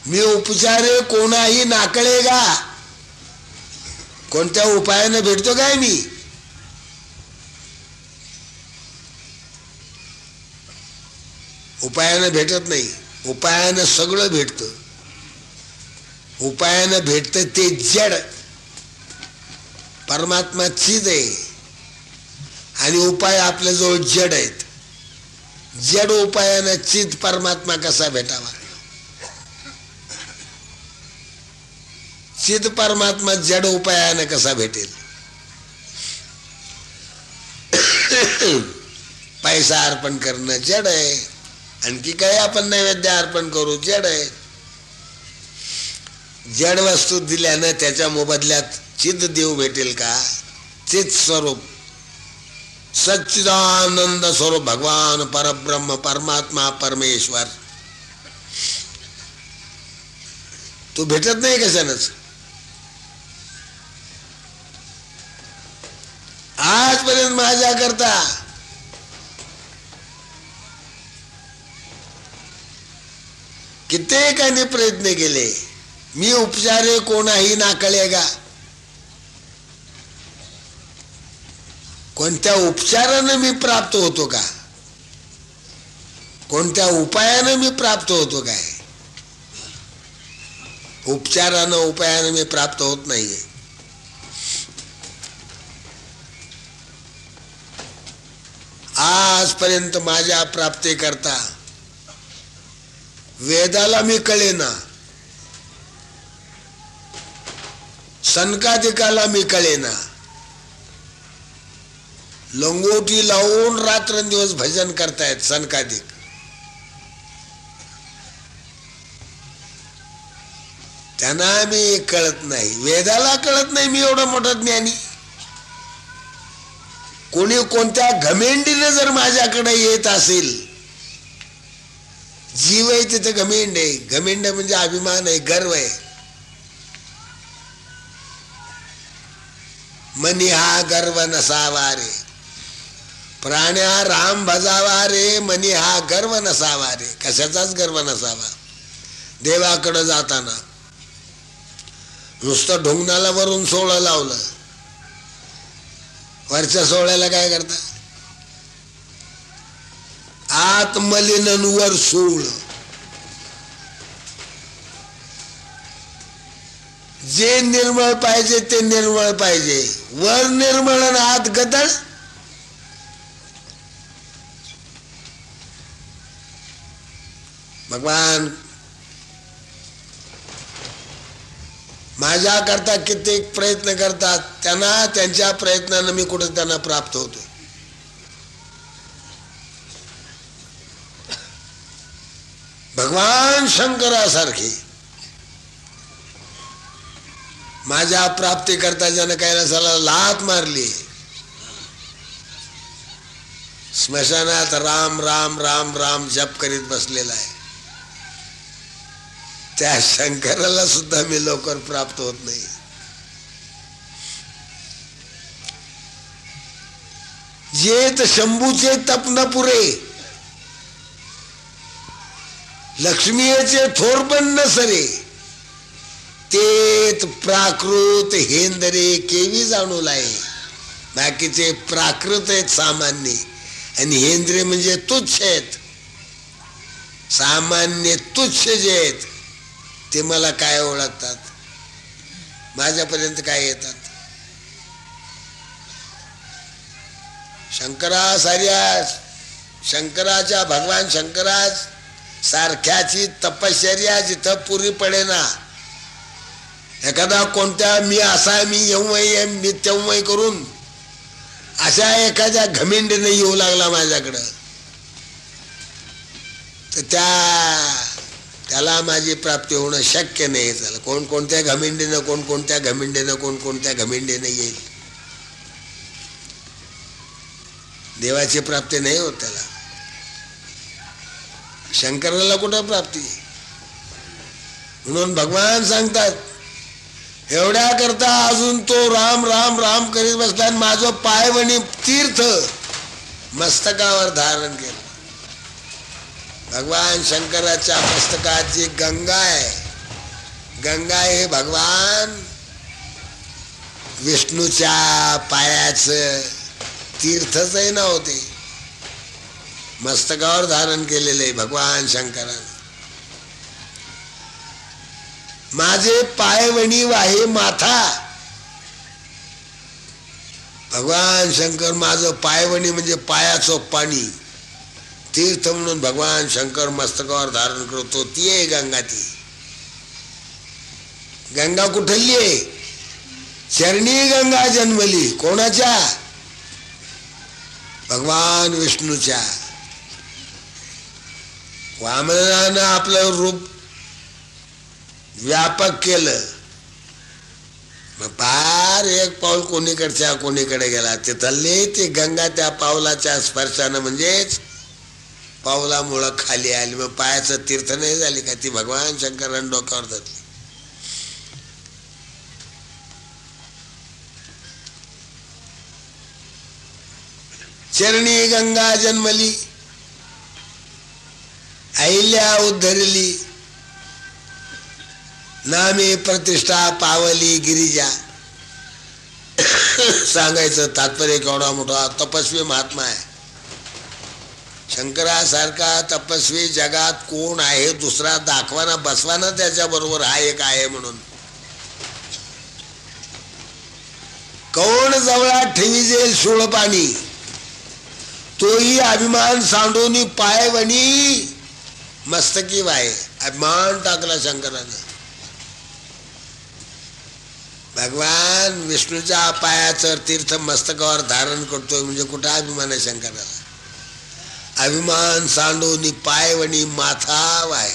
मी उपचारे कोणाही नाकळेगा. कोणत्या उपायाने भेटतो काय मी. उपायानं भेटत नाही. उपायानं सगळं भेटतं. उपायानं भेटतं ते जड. परमात्मा चिद आहे आणि उपाय आपल्याजवळ जड आहेत. जड उपायानं चिद परमात्मा कसा भेटावा. चिद परमात्मा जड उपायानं कसा भेटेल. पैसा अर्पण करणं जड आहे. आणखी काही आपण नैवेद्य अर्पण करू जड आहे. जड वस्तू दिल्यानं त्याच्या मोबदल्यात चिद देव भेटेल का. चित स्वरूप सच्चिदानंद स्वरूप भगवान परब्रह्म परमात्मा परमेश्वर तो भेटत नाही कशानच. आजपर्यंत माझ्या करता कित्येकाने प्रयत्न केले. मी उपचारे कोणाही नाकळेगा. कोणत्या उपचारानं मी प्राप्त होतो का. कोणत्या उपायानं मी प्राप्त होतो काय. उपचारानं उपायानं मी प्राप्त होत नाहीये. आजपर्यंत माझ्या प्राप्ती करता वेदाला मी कळेना, सनकादिकाला मी कळेना. लंगोटी लावून रात्रंदिवस भजन करतायत सनकादिक. त्यांना मी कळत नाही. वेदाला कळत नाही मी एवढा मोठा ज्ञानी. कोणी कोणत्या घमेंडीने जर माझ्याकडे येत असेल. जीव आहे तिथे घमेंड आहे. घमेंड म्हणजे अभिमान आहे, गर्व आहे. मनी हा गर्व नसावा रे. प्राण्या राम भजावा रे मनी हा गर्व नसावा रे. कशाचाच गर्व नसावा. देवाकडं जाताना नुसतं ढोंगणाला वरून सोहळं लावलं, वरच्या सोहळ्याला काय करता? आत मलिन वर सूळ. जे निर्मळ पाहिजे ते निर्मळ पाहिजे. वर निर्मळ आणि आत गदळ. भगवान माझ्या करता कित्येक प्रयत्न करतात, त्यांना त्यांच्या प्रयत्नानं मी कुठे त्यांना प्राप्त होतो. भगवान शंकरासारखे माझ्या प्राप्ती करता ज्यानं कैलासाला लाथ मारली, स्मशानात राम राम राम राम जप करीत बसलेला आहे, त्या शंकराला सुद्धा मी लवकर प्राप्त होत नाही. जेत शंभूचे तप न पुरे, लक्ष्मीचे थोर पण न सरे, तेत प्राकृत हेंदरे केवी जाणू लाये. बाकीचे प्राकृत आहेत सामान्य, आणि हेंद्रे म्हणजे तुच्छ आहेत. सामान्य तुच्छ जे आहेत ते मला काय ओळखतात, माझ्यापर्यंत काय येतात. शंकराच्या भगवान शंकराज सारख्याची तपश्चर्या जिथं पुरी पडे ना, एखादा कोणत्या मी असा मी येऊ मी तेव्हा करून अशा एखाद्या घमेंडीने येऊ लागला माझ्याकडं, तर त्याला माझी प्राप्ती होणं शक्य नाही. त्याला कोणकोणत्या घमेंडीनं कोणकोणत्या घमेंडीनं येईल. देवाची प्राप्ती नाही होत त्याला. शंकराला कुठं प्राप्ती? म्हणून भगवान सांगतात, एवढ्या करता अजून तो राम राम राम करीत बसला, आणि माझं पायवणी तीर्थ मस्तकावर धारण केलं. भगवान शंकराच्या मस्तकाची गंगा आहे. गंगा हे भगवान विष्णूच्या पायाचं तीर्थच आहे ना होते, मस्तकावर धारण केलेले आहे भगवान शंकराने. माझे पायवणी वाहे माथा. भगवान शंकर माझं पायवणी म्हणजे पायाचं पाणी, तीर्थ म्हणून भगवान शंकर मस्तकावर धारण करतो. ती आहे गंगा. ती गंगा कुठली आहे? चरणी गंगा जन्मली. कोणाच्या? भगवान विष्णूच्या. वामनानं आपलं रूप व्यापक केलं, मग पार एक पाऊल कोणीकडे गेला, तिथले ते गंगा त्या पावलाच्या स्पर्शानं म्हणजेच पावलामुळं खाली आली. मग पायाचं तीर्थ नाही झाली का? ती भगवान शंकरांनी डोक्यावर धरली. चरणी गंगा जन्मली, अहिल्या उद्धरली, नामे प्रतिष्ठा पावली गिरिजा. सांगायचं तात्पर्य केवढा मोठा तपस्वी महात्मा आहे. शंकरासारखा तपस्वी जगात कोण आहे दुसरा? दाखवाना बसवाना त्याच्या बरोबर हा एक आहे म्हणून. कोण जवळात ठेवी जेल शूळ पाणी, तोही अभिमान सांडून पायवणी मस्तकी वाहे. अभिमान टाकला शंकरानं. भगवान विष्णूच्या पायाचं तीर्थ मस्तकावर धारण करतोय म्हणजे कुठं अभिमान आहे शंकराला? अभिमान सांडून पायवणी माथा वाहे.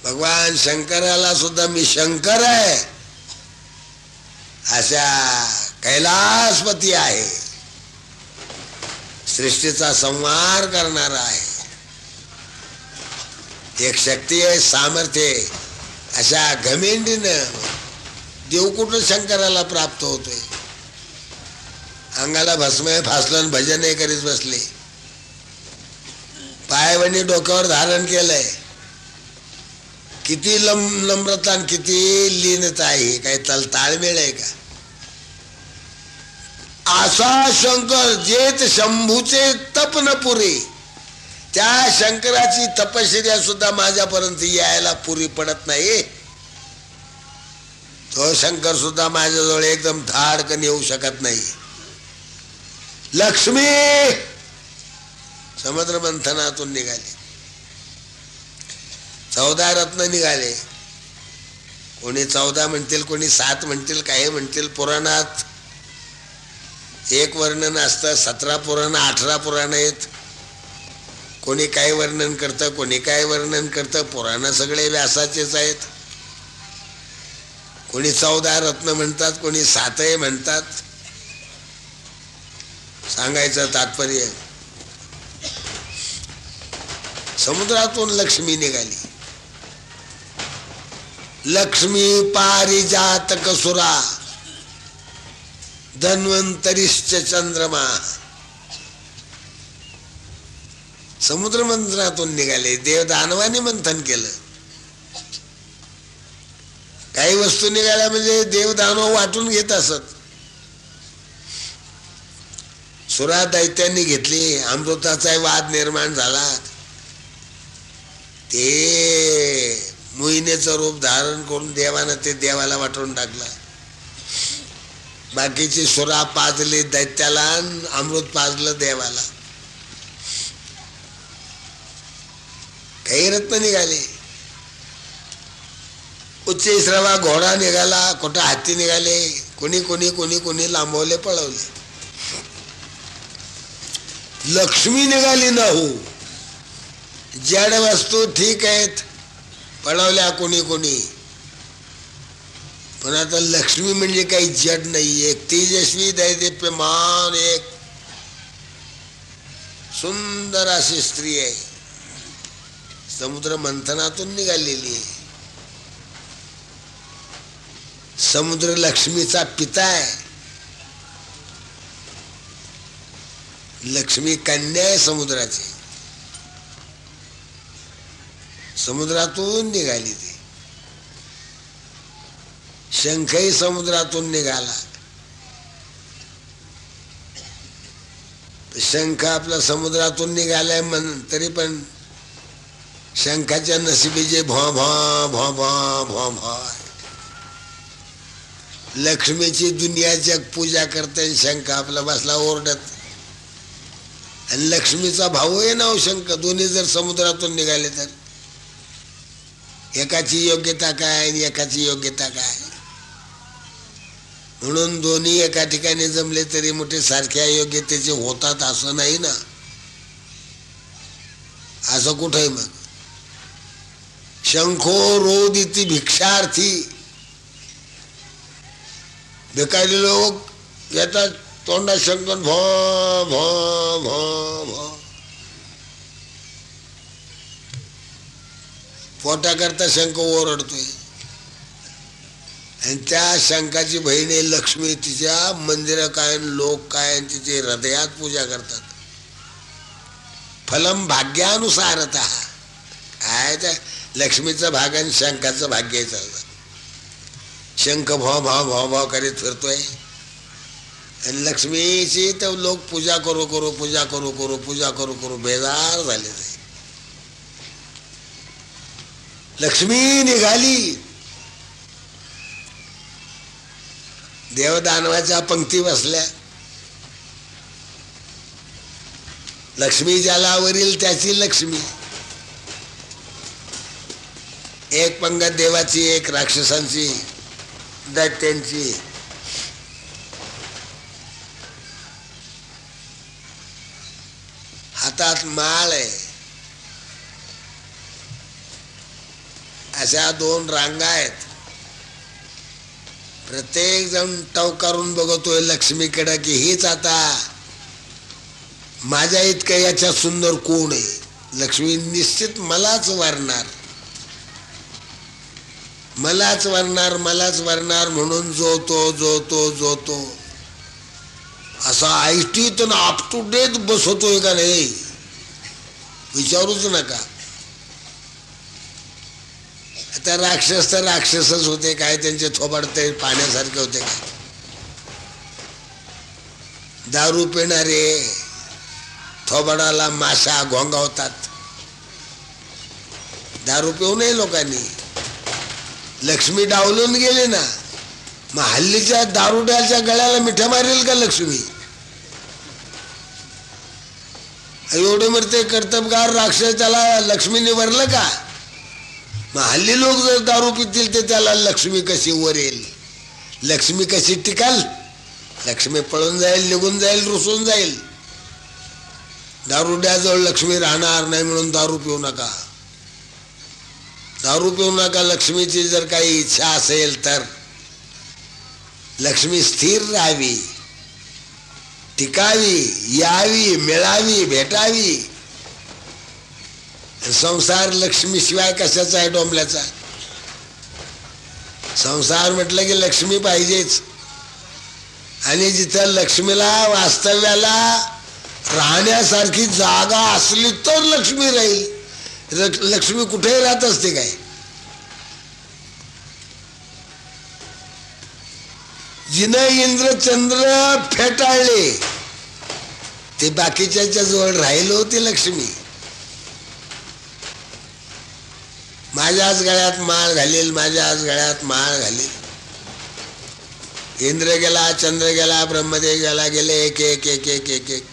भगवान शंकराला सुद्धा मी शंकर आहे अशा कैलासपती आहे, सृष्टीचा संहार करणारा आहे, एक शक्ती आहे, सामर्थ्य आहे. अशा घमेंडीनं देव कुठं शंकराला प्राप्त होतोय? अंगाला भस्म फासलं भजन करीत बसले. पायवणी डोक्यावर धारण केलंय. किती नम्रता आणि किती लीनता आहे. काही ताळमेळ आहे का? असा शंकर जेत शंभूचे तप न पुरे. त्या शंकराची तपश्चर्या सुद्धा माझ्यापर्यंत यायला पुरी पडत नाही. तो शंकर सुद्धा माझ्याजवळ एकदम धाडकन येऊ शकत नाही. लक्ष्मी समुद्र मंथनातून निघाले. 14 रत्न निघाले. कोणी 14 म्हणतील, कोणी 7 म्हणतील, काही म्हणतील. पुराणात एक वर्णन असतं, 17 पुराण 18 पुराण आहेत. कोणी काय वर्णन करतं, कोणी काय वर्णन करतं. पुराण सगळे व्यासाचेच आहेत. कोणी 14 रत्न म्हणतात, कोणी 7 म्हणतात. सांगायचं तात्पर्य, समुद्रातून लक्ष्मी निघाली. लक्ष्मी पारिजातक सुरा धन्वंतरिश्च चंद्रमा. समुद्र मंथनातून निघाले. देव दानवाने मंथन केलं. काही वस्तू निघाल्या म्हणजे देव दानव वाटून घेत असत. सुरा दैत्यांनी घेतली. अमृताचा वाद निर्माण झाला. ते मोहिनीचं रूप धारण करून देवानं ते देवाला वाटून टाकलं. बाकीची सुरा पाजली दैत्याला, अमृत पाजलं देवाला. काही रत्न निघाले. उच्च श्रवा घोडा निघाला. कुठं हाती निघाले. कोणी कोणी कोणी कोणी लांबवले, पळवले. लक्ष्मी निघाली ना हो. जड वस्तू ठीक आहेत, पळवल्या कोणी कोणी. पण आता लक्ष्मी म्हणजे काही जड नाही. एक तेजस्वी दैदिप्यमान एक सुंदर अशी स्त्री आहे. समुद्र मंथनातून निघालेली आहे. समुद्र लक्ष्मीचा पिता आहे. लक्ष्मी कन्या आहे समुद्राची. समुद्रातून निघाली ती. शंखही समुद्रातून निघाला. शंख आपला समुद्रातून निघालाय तरी पण शंखाच्या नशिबी जे भॉ भॉ भॉ भॉ भॉ भॉ. लक्ष्मीची दुनिया जग पूजा करते. शंख आपला बसला ओरडत. आणि लक्ष्मीचा भाऊ आहे ना शंख. दोन्ही जर समुद्रातून निघाले तर एकाची योग्यता काय आणि एकाची योग्यता काय. म्हणून दोन्ही एका ठिकाणी जमले तरी मोठे सारख्या योग्यतेचे होतात असं नाही ना. असं कुठंय मग. शंखो रोदिती भिक्षार्थी. भिकारी लोक येतात तोंडात शंख भो भो भो भो. पोटा करता शंख ओरडतोय. आणि त्या शंखाची बहीण लक्ष्मी. तिच्या मंदिर काय लोक काय तिचे हृदयात पूजा करतात. फलम भाग्यानुसारता. काय त्या लक्ष्मीचं भाग आणि शंखाचं भाग्य चालतं. शंख भाव भाव भाव भाव करीत फिरतोय. आणि लक्ष्मीची तर लोक पूजा करू करू पूजा करू करू पूजा करू करू बेजार झाले. लक्ष्मी निघाली. देवदानवाच्या पंक्ती बसल्या. लक्ष्मी ज्याला वरील त्याची लक्ष्मी. एक पंगत देवाची, एक राक्षसांची, दैत्यांची. हातात माळ आहे. अशा 2 रांगा आहेत. प्रत्येक जण टवकारून बघतोय लक्ष्मीकडे की हीच आता माझ्या इतकं याच्या सुंदर कोण आहे. लक्ष्मी निश्चित मलाच वरणार, मलाच वरणार, मलाच वरणार म्हणून जो तो जो तो जो तो असा आयटीत अप टू डेट बसवतोय का नाही विचारूच नका. आता राक्षस तर राक्षसच होते काय, त्यांचे थोबाडते पाण्यासारखे होते काय. दारू पिणारे थोबाडाला माशा घोंगावतात. दारू पिऊ नये लोकांनी. लक्ष्मी डावलून गेली ना, मग हल्लीच्या दारुड्याच्या गळ्याला मिठा मारेल का लक्ष्मी? एवढे मरते कर्तबगार राक्षस, त्याला लक्ष्मीने वरलं का? मग हल्ली लोक जर दारू पितील तर त्याला लक्ष्मी कशी वरेल? लक्ष्मी कशी टिकाल? लक्ष्मी पळून जाईल, निघून जाईल, रुसून जाईल. दारुड्याजवळ लक्ष्मी राहणार नाही म्हणून दारू पिऊ नका. दारू पिऊ नका. लक्ष्मीची जर काही इच्छा असेल तर लक्ष्मी स्थिर राहावी, टिकावी, यावी, मिळावी, भेटावी. संसार लक्ष्मी शिवाय कशाचा आहे डोंबल्याचा? संसार म्हटलं की लक्ष्मी पाहिजेच. आणि जिथं लक्ष्मीला वास्तव्याला राहण्यासारखी जागा असली तर लक्ष्मी राहील. लक्ष्मी कुठेही राहत असते काय? जिनं इंद्र चंद्र फेटाळले ते बाकीच्या जवळ राहिलं होते लक्ष्मी. माझ्याच गळ्यात माळ घालील, माझ्याच गळ्यात माळ घालील. इंद्र गेला, चंद्र गेला, ब्रह्मदेव गेला, गेले एक एक एक एक एक एक